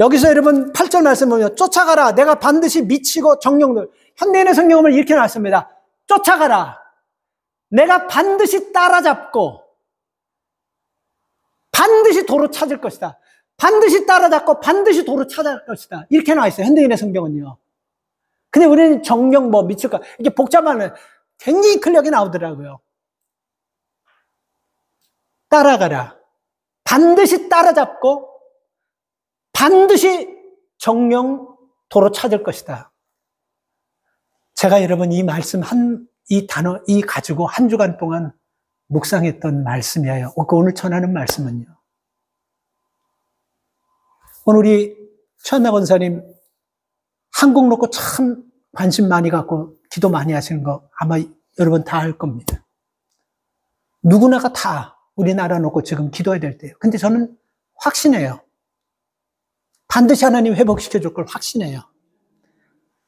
여기서 여러분 8절 말씀 보면 쫓아가라. 내가 반드시 미치고 정령들. 현대인의 성경을 이렇게 나왔습니다. 쫓아가라. 내가 반드시 따라잡고 반드시 도로 찾을 것이다. 반드시 따라잡고 반드시 도로 찾을 것이다. 이렇게 나와 있어요. 현대인의 성경은요. 근데 우리는 정령 미칠까 이게 복잡하면 굉장히 클리어하게 나오더라고요. 따라가라. 반드시 따라잡고 반드시 정령 도로 찾을 것이다. 제가 여러분 이 말씀 이 단어 가지고 한 주간 동안 묵상했던 말씀이에요. 오늘 전하는 말씀은요. 오늘 우리 최한나 권사님 한국 놓고 참 관심 많이 갖고 기도 많이 하시는 거 아마 여러분 다 알 겁니다. 누구나가 다 우리나라 놓고 지금 기도해야 될 때예요. 근데 저는 확신해요. 반드시 하나님 회복시켜 줄 걸 확신해요.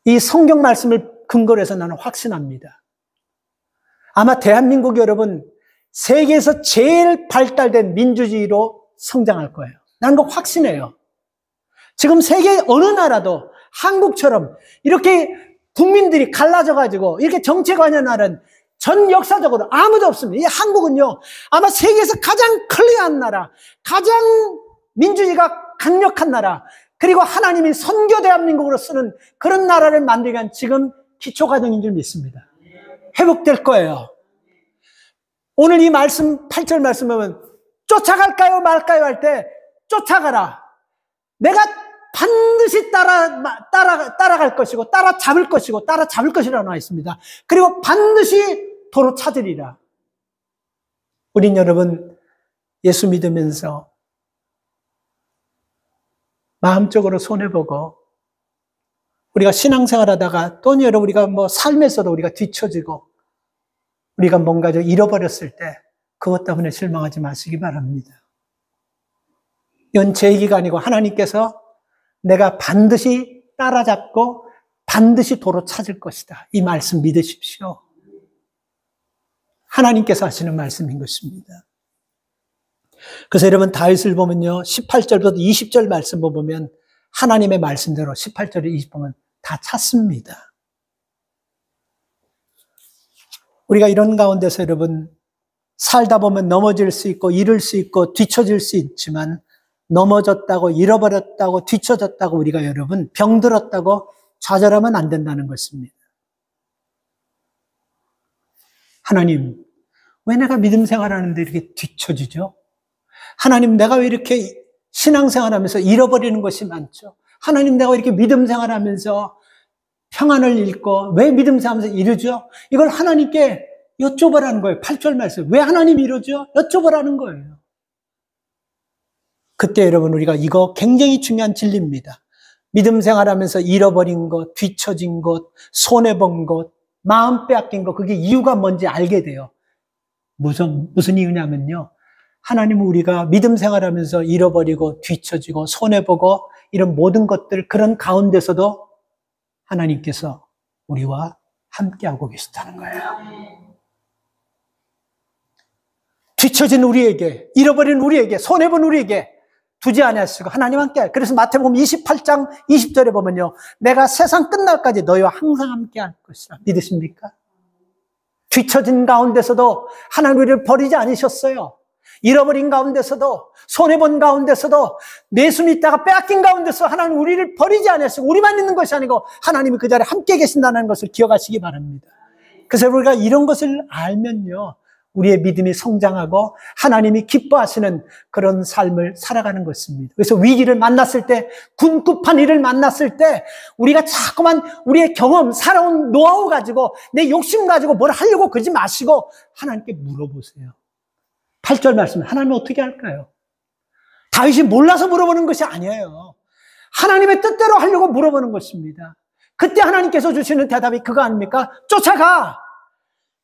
이 성경 말씀을 근거로 해서 나는 확신합니다. 아마 대한민국 여러분 세계에서 제일 발달된 민주주의로 성장할 거예요. 나는 그거 확신해요. 지금 세계 어느 나라도 한국처럼 이렇게 국민들이 갈라져가지고 이렇게 정체관여한 나라는 전 역사적으로 아무도 없습니다. 이 한국은요, 아마 세계에서 가장 클리어한 나라, 가장 민주주의가 강력한 나라, 그리고 하나님이 선교 대한민국으로 쓰는 그런 나라를 만들기 위한 지금 기초과정인 줄 믿습니다. 회복될 거예요. 오늘 이 말씀, 8절 말씀 보면 쫓아갈까요 말까요 할 때 쫓아가라. 내가 반드시 따라갈 것이고 따라잡을 것이라고 나와 있습니다. 그리고 반드시 도로 찾으리라. 우린 여러분 예수 믿으면서 마음적으로 손해보고 우리가 신앙생활 하다가 또 여러분 우리가 삶에서도 우리가 뒤처지고 우리가 뭔가 잃어버렸을 때 그것 때문에 실망하지 마시기 바랍니다. 이건 제 얘기가 아니고 하나님께서 내가 반드시 따라잡고 반드시 도로 찾을 것이다. 이 말씀 믿으십시오. 하나님께서 하시는 말씀인 것입니다. 그래서 여러분 다윗을 보면요. 18절부터 20절 말씀 보면 하나님의 말씀대로 18절에 20절은 다 찾습니다. 우리가 이런 가운데서 여러분 살다 보면 넘어질 수 있고 잃을 수 있고 뒤처질 수 있지만 넘어졌다고 잃어버렸다고 뒤처졌다고 우리가 여러분 병들었다고 좌절하면 안 된다는 것입니다. 하나님, 왜 내가 믿음 생활하는데 이렇게 뒤처지죠? 하나님, 내가 왜 이렇게 신앙생활하면서 잃어버리는 것이 많죠? 하나님, 내가 왜 이렇게 믿음 생활하면서 평안을 잃고 왜 믿음 생활하면서 이러죠? 이걸 하나님께 여쭤보라는 거예요. 8절 말씀. 왜 하나님이 이러죠? 여쭤보라는 거예요. 그때 여러분 우리가 이거 굉장히 중요한 진리입니다. 믿음 생활하면서 잃어버린 것, 뒤처진 것, 손해본 것, 마음 빼앗긴 것, 그게 이유가 뭔지 알게 돼요. 무슨 이유냐면요. 하나님은 우리가 믿음 생활하면서 잃어버리고 뒤처지고 손해보고 이런 모든 것들 그런 가운데서도 하나님께서 우리와 함께하고 계시다는 거예요. 뒤처진 우리에게, 잃어버린 우리에게, 손해본 우리에게 두지 아니하시고 하나님 함께할. 그래서 마태복음 28장 20절에 보면요. 내가 세상 끝날까지 너희와 항상 함께할 것이라. 믿으십니까? 뒤처진 가운데서도 하나님 우리를 버리지 않으셨어요. 잃어버린 가운데서도 손해본 가운데서도 내수 믿다가 빼앗긴 가운데서 하나님 우리를 버리지 않으시고 우리만 있는 것이 아니고 하나님이 그 자리에 함께 계신다는 것을 기억하시기 바랍니다. 그래서 우리가 이런 것을 알면요. 우리의 믿음이 성장하고 하나님이 기뻐하시는 그런 삶을 살아가는 것입니다. 그래서 위기를 만났을 때, 군급한 일을 만났을 때 우리가 자꾸만 우리의 경험, 살아온 노하우 가지고 내 욕심 가지고 뭘 하려고 그러지 마시고 하나님께 물어보세요. 8절 말씀, 하나님 어떻게 할까요? 다윗이 몰라서 물어보는 것이 아니에요. 하나님의 뜻대로 하려고 물어보는 것입니다. 그때 하나님께서 주시는 대답이 그거 아닙니까? 쫓아가!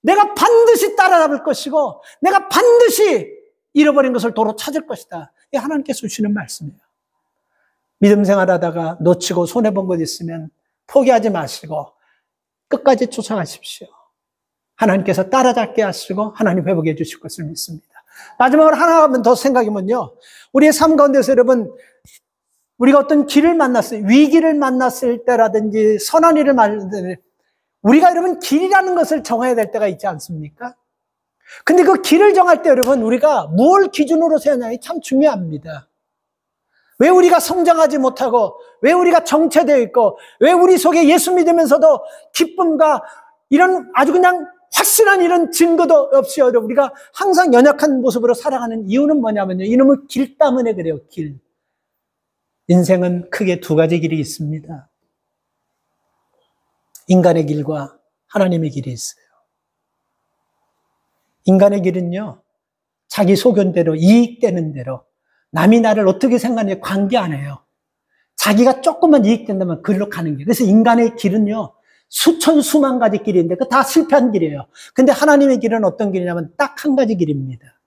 내가 반드시 따라잡을 것이고 내가 반드시 잃어버린 것을 도로 찾을 것이다. 이게 하나님께서 주시는 말씀이에요. 믿음 생활하다가 놓치고 손해본 것 있으면 포기하지 마시고 끝까지 쫓아가십시오. 하나님께서 따라잡게 하시고 하나님 회복해 주실 것을 믿습니다. 마지막으로 하나만 더 생각해보면요. 우리의 삶 가운데서 여러분 우리가 어떤 길을 만났어요. 위기를 만났을 때라든지 선한 일을 만났을 때 우리가 여러분 길이라는 것을 정해야 될 때가 있지 않습니까? 근데 그 길을 정할 때 여러분 우리가 뭘 기준으로 세우냐가 참 중요합니다. 왜 우리가 성장하지 못하고 왜 우리가 정체되어 있고 왜 우리 속에 예수 믿으면서도 기쁨과 이런 아주 그냥 확실한 이런 증거도 없이 우리가 항상 연약한 모습으로 살아가는 이유는 뭐냐면요. 이놈의 길 때문에 그래요. 길. 인생은 크게 두 가지 길이 있습니다. 인간의 길과 하나님의 길이 있어요. 인간의 길은요. 자기 소견대로 이익되는 대로 남이 나를 어떻게 생각하는지 관계 안 해요. 자기가 조금만 이익된다면 그리로 가는 길. 그래서 인간의 길은요. 수천 수만 가지 길인데 그 다 실패한 길이에요. 근데 하나님의 길은 어떤 길이냐면 딱 한 가지 길입니다.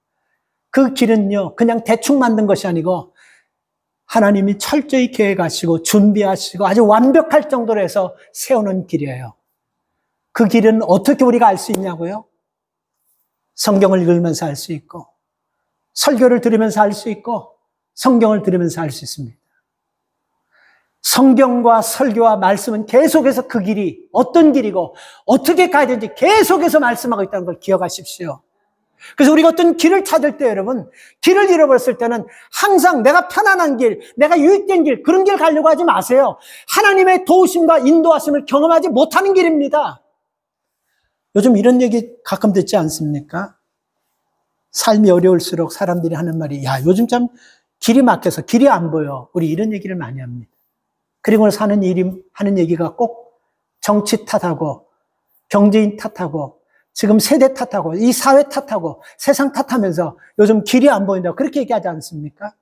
그 길은요. 그냥 대충 만든 것이 아니고 하나님이 철저히 계획하시고 준비하시고 아주 완벽할 정도로 해서 세우는 길이에요. 그 길은 어떻게 우리가 알 수 있냐고요? 성경을 읽으면서 알 수 있고 설교를 들으면서 알 수 있고 성경을 들으면서 알 수 있습니다. 성경과 설교와 말씀은 계속해서 그 길이 어떤 길이고 어떻게 가야 되는지 계속해서 말씀하고 있다는 걸 기억하십시오. 그래서 우리가 어떤 길을 찾을 때 여러분 길을 잃어버렸을 때는 항상 내가 편안한 길, 내가 유익된 길 그런 길 가려고 하지 마세요. 하나님의 도우심과 인도하심을 경험하지 못하는 길입니다. 요즘 이런 얘기 가끔 듣지 않습니까? 삶이 어려울수록 사람들이 하는 말이 야 요즘 참 길이 막혀서 길이 안 보여. 우리 이런 얘기를 많이 합니다. 그리고 하는 얘기가 꼭 정치 탓하고 경제인 탓하고 지금 세대 탓하고 이 사회 탓하고 세상 탓하면서 요즘 길이 안 보인다고 그렇게 얘기하지 않습니까?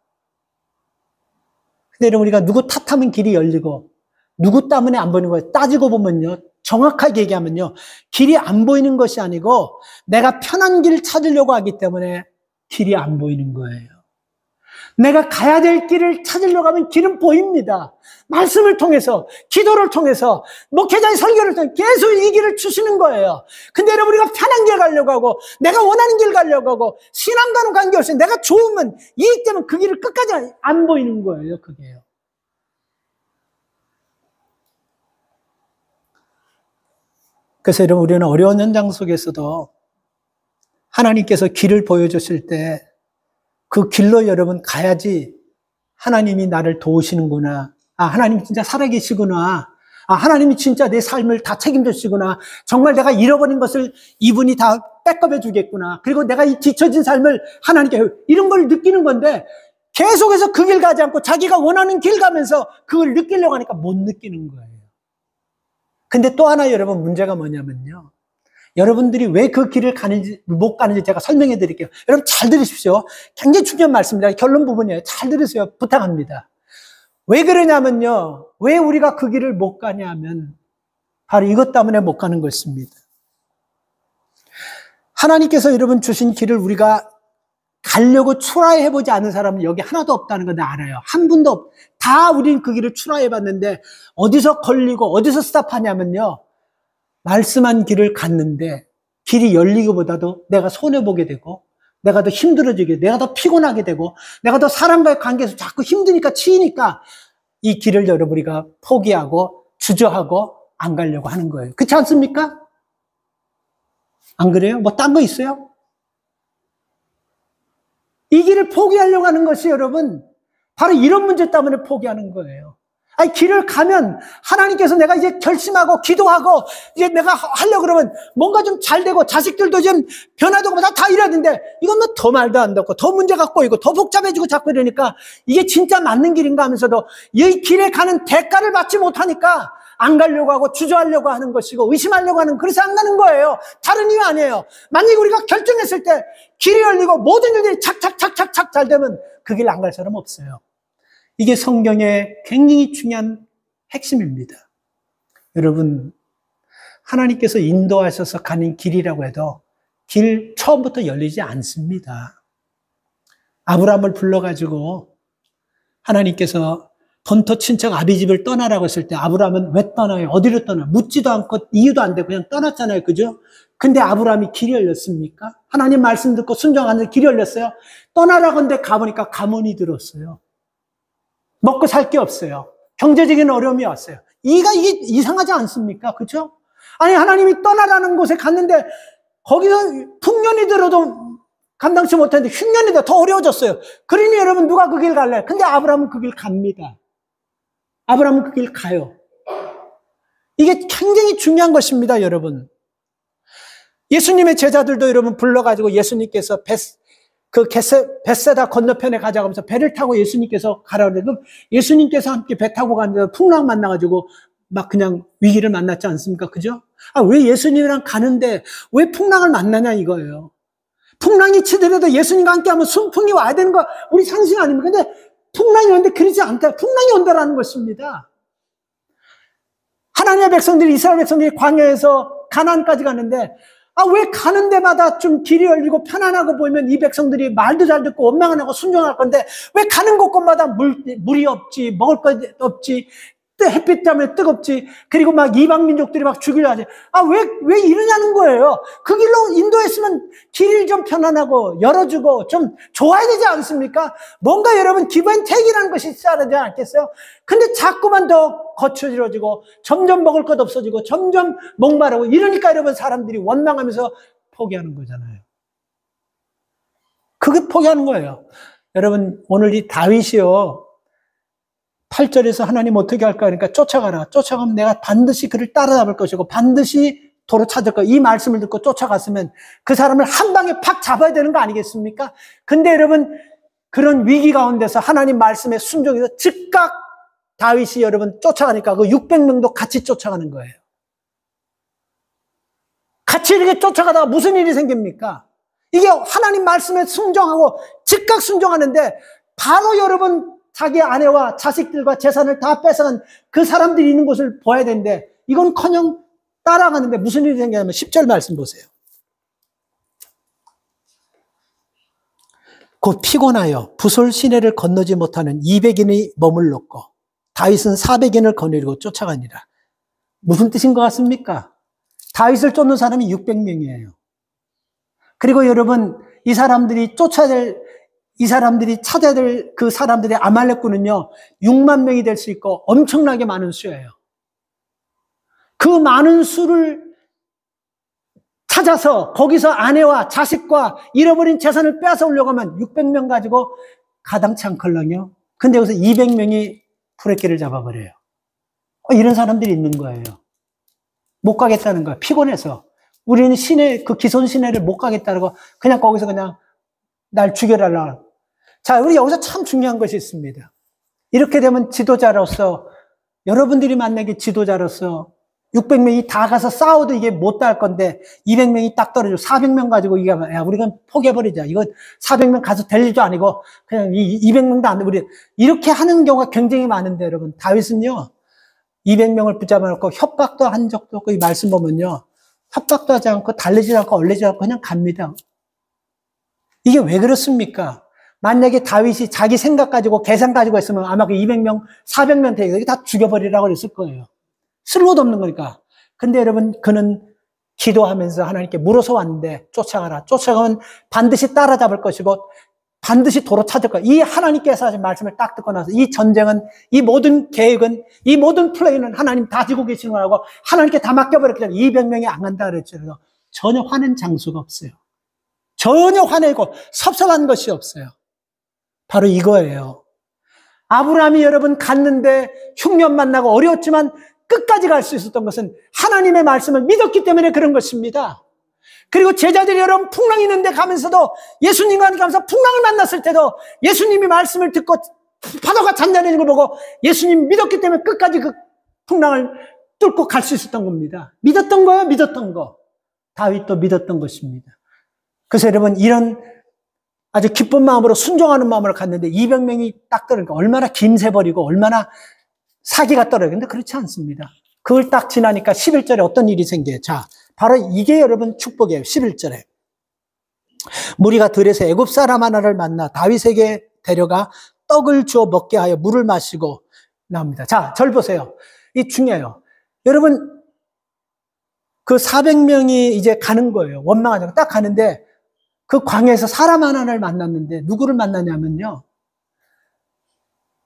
근데 여러분 우리가 누구 탓하면 길이 열리고 누구 때문에 안 보이는 거예요? 따지고 보면요. 정확하게 얘기하면요. 길이 안 보이는 것이 아니고 내가 편한 길을 찾으려고 하기 때문에 길이 안 보이는 거예요. 내가 가야 될 길을 찾으려고 하면 길은 보입니다. 말씀을 통해서, 기도를 통해서, 목회자의 설교를 통해서 계속 이 길을 주시는 거예요. 근데 여러분 우리가 편한 길 가려고 하고 내가 원하는 길 가려고 하고 신앙과는 관계없이 내가 좋으면 이익되면 그 길을 끝까지 안 보이는 거예요. 그게요. 그래서 여러분 우리는 어려운 현장 속에서도 하나님께서 길을 보여주실 때 그 길로 여러분 가야지 하나님이 나를 도우시는구나. 아, 하나님이 진짜 살아계시구나. 아, 하나님이 진짜 내 삶을 다 책임져주시구나. 정말 내가 잃어버린 것을 이분이 다 백업해 주겠구나. 그리고 내가 이 뒤처진 삶을 하나님께 이런 걸 느끼는 건데 계속해서 그 길 가지 않고 자기가 원하는 길 가면서 그걸 느끼려고 하니까 못 느끼는 거예요. 근데 또 하나 여러분 문제가 뭐냐면요. 여러분들이 왜 그 길을 가는지, 못 가는지 제가 설명해 드릴게요. 여러분 잘 들으십시오. 굉장히 중요한 말씀입니다. 결론 부분이에요. 잘 들으세요. 부탁합니다. 왜 그러냐면요. 왜 우리가 그 길을 못 가냐면 바로 이것 때문에 못 가는 것입니다. 하나님께서 여러분 주신 길을 우리가 가려고 트라이해보지 않은 사람은 여기 하나도 없다는 거 다 알아요. 한 분도 없. 다 우린 그 길을 트라이해봤는데 어디서 걸리고 어디서 스탑하냐면요. 말씀한 길을 갔는데 길이 열리기보다도 내가 손해보게 되고 내가 더 힘들어지게 내가 더 피곤하게 되고 내가 더 사람과의 관계에서 자꾸 힘드니까 치이니까 이 길을 여러분이가 포기하고 주저하고 안 가려고 하는 거예요. 그렇지 않습니까? 안 그래요? 뭐 딴 거 있어요? 이 길을 포기하려고 하는 것이 여러분 바로 이런 문제 때문에 포기하는 거예요. 아니, 길을 가면 하나님께서 내가 이제 결심하고 기도하고 이제 내가 하려고 그러면 뭔가 좀 잘 되고 자식들도 좀 변화되고 다 이래야 되는데 이건 뭐 더 말도 안 듣고 더 문제가 꼬이고 더 복잡해지고 자꾸 이러니까 이게 진짜 맞는 길인가 하면서도 이 길에 가는 대가를 받지 못하니까 안 가려고 하고 주저하려고 하는 것이고 의심하려고 하는 그래서 안 가는 거예요. 다른 이유 아니에요. 만약에 우리가 결정했을 때 길이 열리고 모든 일들이 착착착착착 잘 되면 그 길 안 갈 사람 없어요. 이게 성경의 굉장히 중요한 핵심입니다. 여러분, 하나님께서 인도하셔서 가는 길이라고 해도 길 처음부터 열리지 않습니다. 아브라함을 불러가지고 하나님께서 본토 친척 아비 집을 떠나라고 했을 때 아브라함은 왜 떠나요? 어디로 떠나? 묻지도 않고 이유도 안 되고 그냥 떠났잖아요. 그죠? 근데 아브라함이 길이 열렸습니까? 하나님 말씀 듣고 순종하는 길이 열렸어요? 떠나라고 했는데 가보니까 가문이 들었어요. 먹고 살 게 없어요. 경제적인 어려움이 왔어요. 이게 이상하지 않습니까? 그렇죠? 아니 하나님이 떠나라는 곳에 갔는데 거기서 풍년이 들어도 감당치 못했는데 흉년이 더 어려워졌어요. 그러니 여러분 누가 그 길 갈래? 근데 아브라함은 그 길 갑니다. 아브라함은 그 길 가요. 이게 굉장히 중요한 것입니다, 여러분. 예수님의 제자들도 여러분 불러가지고 예수님께서 벳세다 건너편에 가자고 하면서 배를 타고 예수님께서 가라고 그래도 예수님께서 함께 배 타고 가는데 풍랑 만나가지고 막 그냥 위기를 만났지 않습니까? 그죠? 아, 왜 예수님이랑 가는데 왜 풍랑을 만나냐 이거예요. 풍랑이 치더라도 예수님과 함께 하면 순풍이 와야 되는 거 우리 상식 아닙니까? 근데 풍랑이 오는데 그러지 않다. 풍랑이 온다라는 것입니다. 하나님의 백성들이 이스라엘 백성들이 광야에서 가나안까지 가는데 아, 왜 가는 데마다 좀 길이 열리고 편안하고 보이면 이 백성들이 말도 잘 듣고 원망 안 하고 순종할 건데 왜 가는 곳곳마다 물이 없지, 먹을 것 없지, 햇빛 때문에 뜨겁지, 그리고 막 이방 민족들이 막 죽이려 하지. 아, 왜 이러냐는 거예요. 그 길로 인도했으면 길이 좀 편안하고 열어주고 좀 좋아야 되지 않습니까? 뭔가 여러분 기브앤테이크라는 것이 있어야 되지 않겠어요? 근데 자꾸만 더 거칠어지고 점점 먹을 것 없어지고 점점 목마르고 이러니까 여러분 사람들이 원망하면서 포기하는 거잖아요. 그게 포기하는 거예요. 여러분 오늘 이 다윗이요. 8절에서 하나님 어떻게 할까 하니까 쫓아가라. 쫓아가면 내가 반드시 그를 따라잡을 것이고 반드시 도로 찾을 거. 이 말씀을 듣고 쫓아갔으면 그 사람을 한 방에 팍 잡아야 되는 거 아니겠습니까? 근데 여러분 그런 위기 가운데서 하나님 말씀에 순종해서 즉각 다윗이 여러분 쫓아가니까 그 600명도 같이 쫓아가는 거예요. 같이 이렇게 쫓아가다가 무슨 일이 생깁니까? 이게 하나님 말씀에 순종하고 즉각 순종하는데 바로 여러분 자기 아내와 자식들과 재산을 다 뺏어간 그 사람들이 있는 곳을 보아야 되는데 이건커녕 따라가는데 무슨 일이 생기냐면 10절 말씀 보세요. 곧 피곤하여 부솔 시내를 건너지 못하는 200인이 머물렀고 다윗은 400인을 거느리고 쫓아가니라. 무슨 뜻인 것 같습니까? 다윗을 쫓는 사람이 600명이에요. 그리고 여러분 이 사람들이 찾아야 될 그 사람들의 아말렉군은요 6만 명이 될 수 있고 엄청나게 많은 수예요. 그 많은 수를 찾아서 거기서 아내와 자식과 잃어버린 재산을 빼앗아 오려고 하면 600명 가지고 가당치 않걸랑요. 근데 여기서 200명이 풀에끼를 잡아버려요. 이런 사람들이 있는 거예요. 못 가겠다는 거예요. 피곤해서. 우리는 시내, 그 기손 시내를 못 가겠다고 그냥 거기서 그냥 날 죽여달라. 자, 우리 여기서 참 중요한 것이 있습니다. 이렇게 되면 지도자로서, 여러분들이 만나게 지도자로서 600명이 다 가서 싸워도 이게 못 달 건데 200명이 딱 떨어지고 400명 가지고 이게 야 우리가 포기해버리자. 이거 400명 가서 될 일도 아니고 그냥 200명도 안 돼. 우리 이렇게 하는 경우가 굉장히 많은데 여러분 다윗은요 200명을 붙잡아 놓고 협박도 한 적도 없고 이 말씀 보면요 협박도 하지 않고 달래지 않고 얼레지 않고 그냥 갑니다. 이게 왜 그렇습니까? 만약에 다윗이 자기 생각 가지고 계산 가지고 했으면 아마 그 200명 400명 되게 다 죽여버리라고 그랬을 거예요. 쓸모도 없는 거니까. 근데 여러분, 그는 기도하면서 하나님께 물어서 왔는데 쫓아가라. 쫓아가면 반드시 따라잡을 것이고 반드시 도로 찾을 거야. 이 하나님께서 하신 말씀을 딱 듣고 나서 이 전쟁은, 이 모든 계획은, 이 모든 플레이는 하나님 다 지고 계시는 거라고 하나님께 다 맡겨버렸기 때문에 200명이 안 간다 그랬죠. 그래서 전혀 화낸 장수가 없어요. 전혀 화내고 섭섭한 것이 없어요. 바로 이거예요. 아브라함이 여러분 갔는데 흉년 만나고 어려웠지만 끝까지 갈 수 있었던 것은 하나님의 말씀을 믿었기 때문에 그런 것입니다. 그리고 제자들이 여러분 풍랑이 있는데 가면서도 예수님과 함께 가면서 풍랑을 만났을 때도 예수님이 말씀을 듣고 파도가 잔잔해지는 걸 보고 예수님 믿었기 때문에 끝까지 그 풍랑을 뚫고 갈 수 있었던 겁니다. 믿었던 거예요, 믿었던 거. 다윗도 믿었던 것입니다. 그래서 여러분 이런 아주 기쁜 마음으로 순종하는 마음으로 갔는데 200명이 딱 떨어지니까 얼마나 김새버리고 얼마나 사기가 떨어져요. 근데 그렇지 않습니다. 그걸 딱 지나니까 11절에 어떤 일이 생겨요. 자, 바로 이게 여러분 축복이에요. 11절에. 무리가 들에서 애굽 사람 하나를 만나 다윗에게 데려가 떡을 주어 먹게 하여 물을 마시고 나옵니다. 자, 절 보세요. 이 중요해요. 여러분, 그 400명이 이제 가는 거예요. 원망하자고 딱 가는데 그 광야에서 사람 하나를 만났는데 누구를 만나냐면요.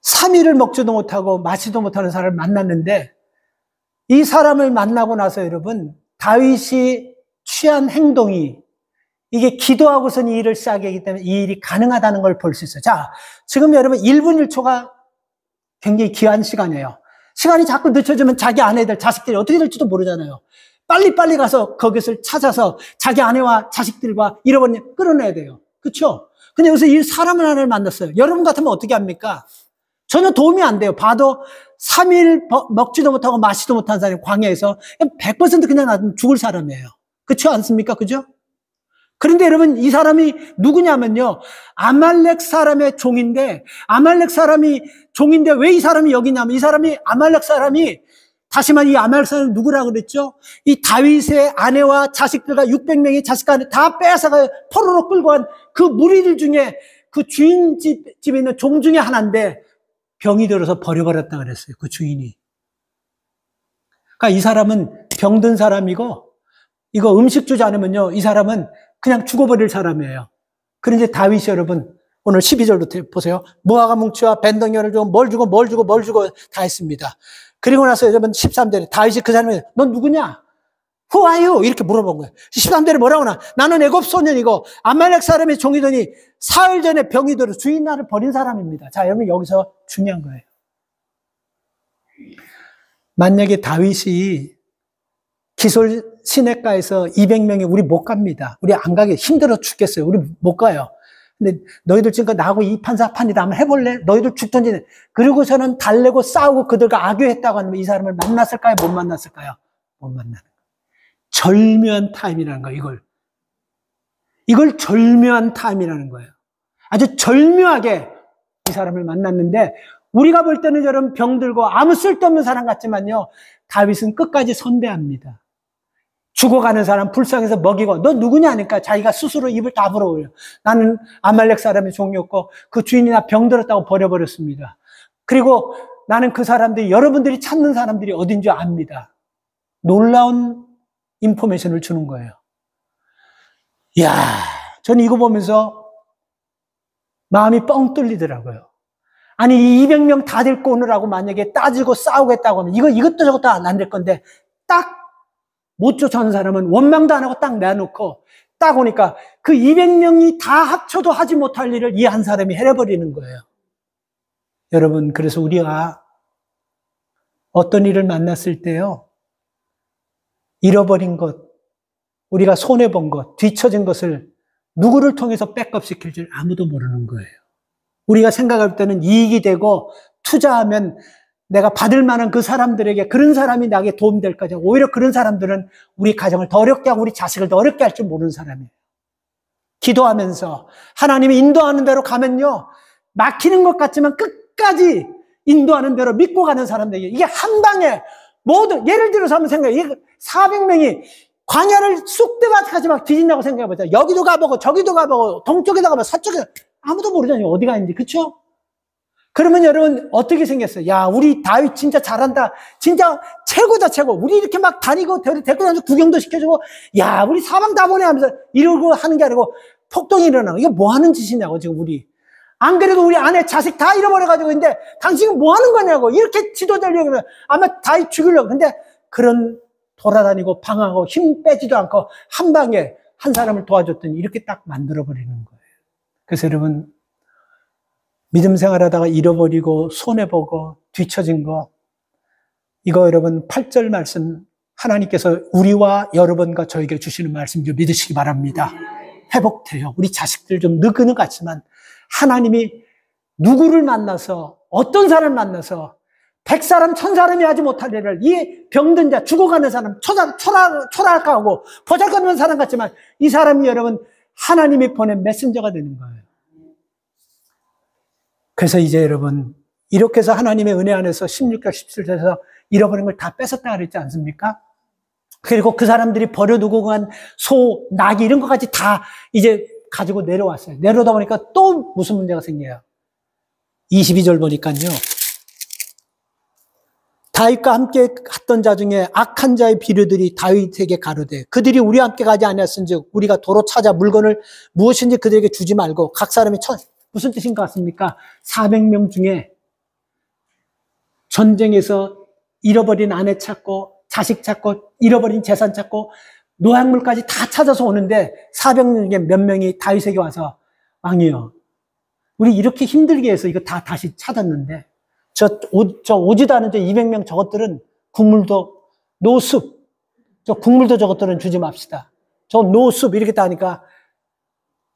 3일을 먹지도 못하고 마시도 못하는 사람을 만났는데 이 사람을 만나고 나서 여러분 다윗이 취한 행동이 이게 기도하고선 이 일을 시작하기 때문에 이 일이 가능하다는 걸 볼 수 있어요. 자, 지금 여러분 1분 1초가 굉장히 귀한 시간이에요. 시간이 자꾸 늦춰지면 자기 아내들, 자식들이 어떻게 될지도 모르잖아요. 빨리빨리 가서 그것을 찾아서 자기 아내와 자식들과 잃어버린 끌어내야 돼요. 그렇죠? 근데 여기서 이 사람을 하나를 만났어요. 여러분 같으면 어떻게 합니까? 전혀 도움이 안 돼요. 봐도 3일 먹지도 못하고 마시도 못한 사람이 광야에서 100% 그냥 놔두면 죽을 사람이에요. 그렇지 않습니까? 그죠? 그런데 여러분 이 사람이 누구냐면요. 아말렉 사람의 종인데 아말렉 사람이 종인데 왜 이 사람이 여기냐면 이 사람이 아말렉 사람이 다시 말해 이 아말렉 사람이 누구라고 그랬죠? 이 다윗의 아내와 자식들과 600명의 자식과 아내 다 빼앗아가 포로로 끌고 간 그 무리들 중에 그 주인 집에 있는 종 중에 하나인데 병이 들어서 버려버렸다 그랬어요. 그 주인이. 그러니까 이 사람은 병든 사람이고 이거 음식 주지 않으면요. 이 사람은 그냥 죽어버릴 사람이에요. 그런데 다윗이 여러분 오늘 12절부터 보세요. 무화과 뭉치와 밴덩이를 주고 뭘 주고 다 했습니다. 그리고 나서 여러분 13절에 다윗이 그 사람에게 넌 누구냐? Who are you? 이렇게 물어본 거예요. 13절에 뭐라고 하나? 나는 애굽 소년이고 아말렉 사람의 종이더니 사흘 전에 병이 들어 주인 나를 버린 사람입니다. 자, 여러분 여기서 중요한 거예요. 만약에 다윗이 기솔 시냇가에서 200명이 우리 못 갑니다. 우리 안 가게 힘들어 죽겠어요. 우리 못 가요. 근데 너희들 지금 나하고 이 판사판이다 한번 해볼래? 너희들 죽던지. 그리고서는 달래고 싸우고 그들과 악유했다고 하면 이 사람을 만났을까요? 못 만났을까요? 못 만나는 거예요. 절묘한 타임이라는 거예요, 이걸 절묘한 타임이라는 거예요. 아주 절묘하게 이 사람을 만났는데, 우리가 볼 때는 저런 병들고 아무 쓸데없는 사람 같지만요, 다윗은 끝까지 선대합니다. 죽어가는 사람 불쌍해서 먹이고, 너 누구냐 하니까 자기가 스스로 입을 다 불어올려. 나는 아말렉 사람의 종이었고 그 주인이 나 병들었다고 버려버렸습니다. 그리고 나는 그 사람들이, 여러분들이 찾는 사람들이 어딘 줄 압니다. 놀라운 인포메이션을 주는 거예요. 이야, 저는 이거 보면서 마음이 뻥 뚫리더라고요. 아니, 이 200명 다 데리고 오느라고 만약에 따지고 싸우겠다고 하면 이것도 저것도 안 될 건데, 딱 못 쫓아오는 사람은 원망도 안 하고 딱 내놓고 딱 오니까 그 200명이 다 합쳐도 하지 못할 일을 이 한 사람이 해버리는 거예요. 여러분, 그래서 우리가 어떤 일을 만났을 때요, 잃어버린 것, 우리가 손해본 것, 뒤처진 것을 누구를 통해서 백업시킬 줄 아무도 모르는 거예요. 우리가 생각할 때는 이익이 되고 투자하면 내가 받을 만한 그 사람들에게, 그런 사람이 나에게 도움될 거죠. 오히려 그런 사람들은 우리 가정을 더 어렵게 하고 우리 자식을 더 어렵게 할 줄 모르는 사람이에요. 기도하면서 하나님이 인도하는 대로 가면요, 막히는 것 같지만 끝까지 인도하는 대로 믿고 가는 사람들에게, 이게 한 방에 모두, 예를 들어서 한번 생각해. 400명이 광야를 쑥 들어가서 막 뒤진다고 생각해보자. 여기도 가보고 저기도 가보고 동쪽에도 가보고 서쪽에, 아무도 모르잖아요, 어디가 있는지. 그렇죠? 그러면 여러분 어떻게 생겼어요? 야, 우리 다윗 진짜 잘한다. 진짜 최고다, 최고. 우리 이렇게 막 다니고 데리고 다니면서 구경도 시켜주고, 야, 우리 사방 다 보내 하면서 이러고 하는 게 아니고 폭동이 일어나고, 이거 뭐 하는 짓이냐고, 지금 우리. 안 그래도 우리 아내, 자식 다 잃어버려가지고 있는데 당신은 뭐 하는 거냐고. 이렇게 지도자려고 그러면 아마 다윗 죽이려고. 근데 그런 돌아다니고 방황하고 힘 빼지도 않고 한 방에 한 사람을 도와줬더니 이렇게 딱 만들어버리는 거예요. 그래서 여러분, 믿음 생활하다가 잃어버리고 손해보고 뒤처진 거, 이거 여러분 8절 말씀, 하나님께서 우리와 여러분과 저에게 주시는 말씀 좀 믿으시기 바랍니다. 회복돼요. 우리 자식들 좀 느그는 같지만 하나님이 누구를 만나서, 어떤 사람을 만나서 100사람 1000사람이 하지 못할 일을 이 병든 자, 죽어가는 사람, 초라할까 하고 보잘것없는 사람 같지만 이 사람이 여러분 하나님이 보낸 메신저가 되는 거예요. 그래서 이제 여러분, 이렇게 해서 하나님의 은혜 안에서 16절, 17절에서 잃어버린 걸 다 뺏었다 그랬지 않습니까? 그리고 그 사람들이 버려두고 간 소, 나귀 이런 것까지 다 이제 가지고 내려왔어요. 내려오다 보니까 또 무슨 문제가 생겨요? 22절 보니까요, 다윗과 함께 갔던 자 중에 악한 자의 비류들이 다윗에게 가로되 그들이 우리와 함께 가지 아니었은즉 우리가 도로 찾아 물건을 무엇인지 그들에게 주지 말고 각 사람이 무슨 뜻인 것 같습니까? 400명 중에 전쟁에서 잃어버린 아내 찾고 자식 찾고 잃어버린 재산 찾고 노약물까지 다 찾아서 오는데 400명 중에 몇 명이 다윗에게 와서, 왕이요, 우리 이렇게 힘들게 해서 이거 다 다시 찾았는데 저 오지도 않은 저 200명 저것들은 국물도 노숲, 저 국물도 저것들은 주지 맙시다. 저 노숲 이렇게 다 하니까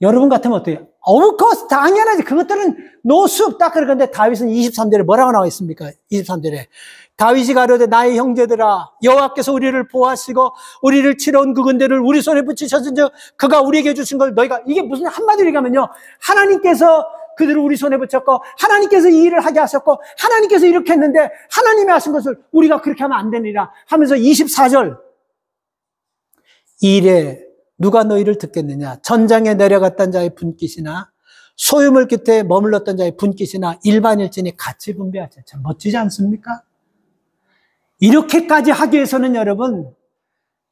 여러분 같으면 어때요? Of course, 당연하지. 그것들은 노숲 딱 그러는데 다윗은 23절에 뭐라고 나와 있습니까? 23절에 다윗이 가로되 나의 형제들아, 여호와께서 우리를 보호하시고 우리를 치러온 그 군대를 우리 손에 붙이셨은즉 그가 우리에게 주신 걸 너희가, 이게 무슨 한마디로 얘기하면요, 하나님께서 그들을 우리 손에 붙였고 하나님께서 이 일을 하게 하셨고 하나님께서 이렇게 했는데 하나님이 하신 것을 우리가 그렇게 하면 안 되니라 하면서 24절, 이 일에 누가 너희를 듣겠느냐? 전장에 내려갔던 자의 분깃이나 소유물 끝에 머물렀던 자의 분깃이나 일반일진이 같이 분배하자. 참 멋지지 않습니까? 이렇게까지 하기 위해서는 여러분,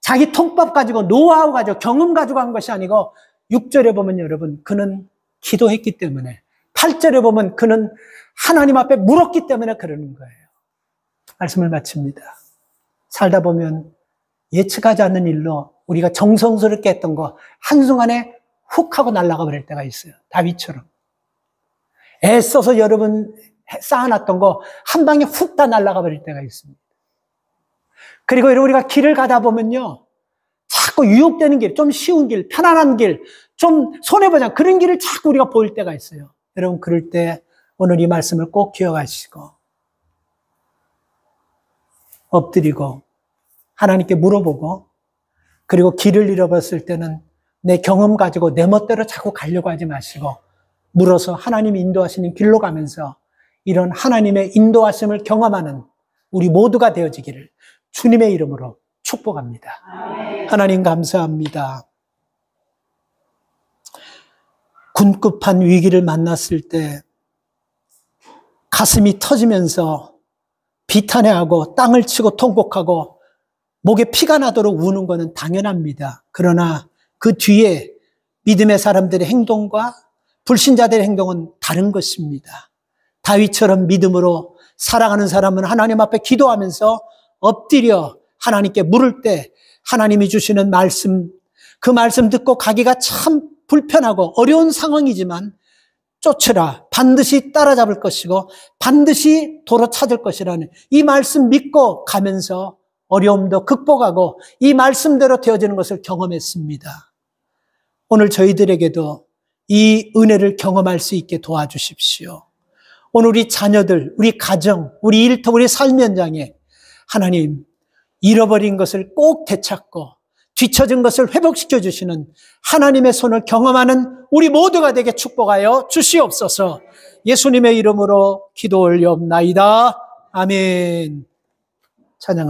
자기 통법 가지고 노하우 가지고 경험 가지고 한 것이 아니고 6절에 보면 여러분, 그는 기도했기 때문에, 8절에 보면 그는 하나님 앞에 물었기 때문에 그러는 거예요. 말씀을 마칩니다. 살다 보면 예측하지 않는 일로 우리가 정성스럽게 했던 거 한순간에 훅 하고 날아가 버릴 때가 있어요. 다윗처럼. 애써서 여러분 쌓아놨던 거 한 방에 훅 다 날아가 버릴 때가 있습니다. 그리고 우리가 길을 가다 보면요, 자꾸 유혹되는 길, 좀 쉬운 길, 편안한 길, 좀 손해보자, 그런 길을 자꾸 우리가 보일 때가 있어요. 여러분, 그럴 때 오늘 이 말씀을 꼭 기억하시고 엎드리고 하나님께 물어보고 그리고 길을 잃어버렸을 때는 내 경험 가지고 내 멋대로 자꾸 가려고 하지 마시고 물어서 하나님이 인도하시는 길로 가면서 이런 하나님의 인도하심을 경험하는 우리 모두가 되어지기를 주님의 이름으로 축복합니다. 하나님 감사합니다. 군급한 위기를 만났을 때 가슴이 터지면서 비탄해하고 땅을 치고 통곡하고 목에 피가 나도록 우는 것은 당연합니다. 그러나 그 뒤에 믿음의 사람들의 행동과 불신자들의 행동은 다른 것입니다. 다윗처럼 믿음으로 살아가는 사람은 하나님 앞에 기도하면서 엎드려 하나님께 물을 때 하나님이 주시는 말씀, 그 말씀 듣고 가기가 참 불편하고 어려운 상황이지만 쫓으라, 반드시 따라잡을 것이고 반드시 도로 찾을 것이라는 이 말씀 믿고 가면서 어려움도 극복하고 이 말씀대로 되어지는 것을 경험했습니다. 오늘 저희들에게도 이 은혜를 경험할 수 있게 도와주십시오. 오늘 우리 자녀들, 우리 가정, 우리 일터, 우리 삶 현장에 하나님 잃어버린 것을 꼭 되찾고 뒤처진 것을 회복시켜 주시는 하나님의 손을 경험하는 우리 모두가 되게 축복하여 주시옵소서. 예수님의 이름으로 기도 올려옵나이다. 아멘. 찬양.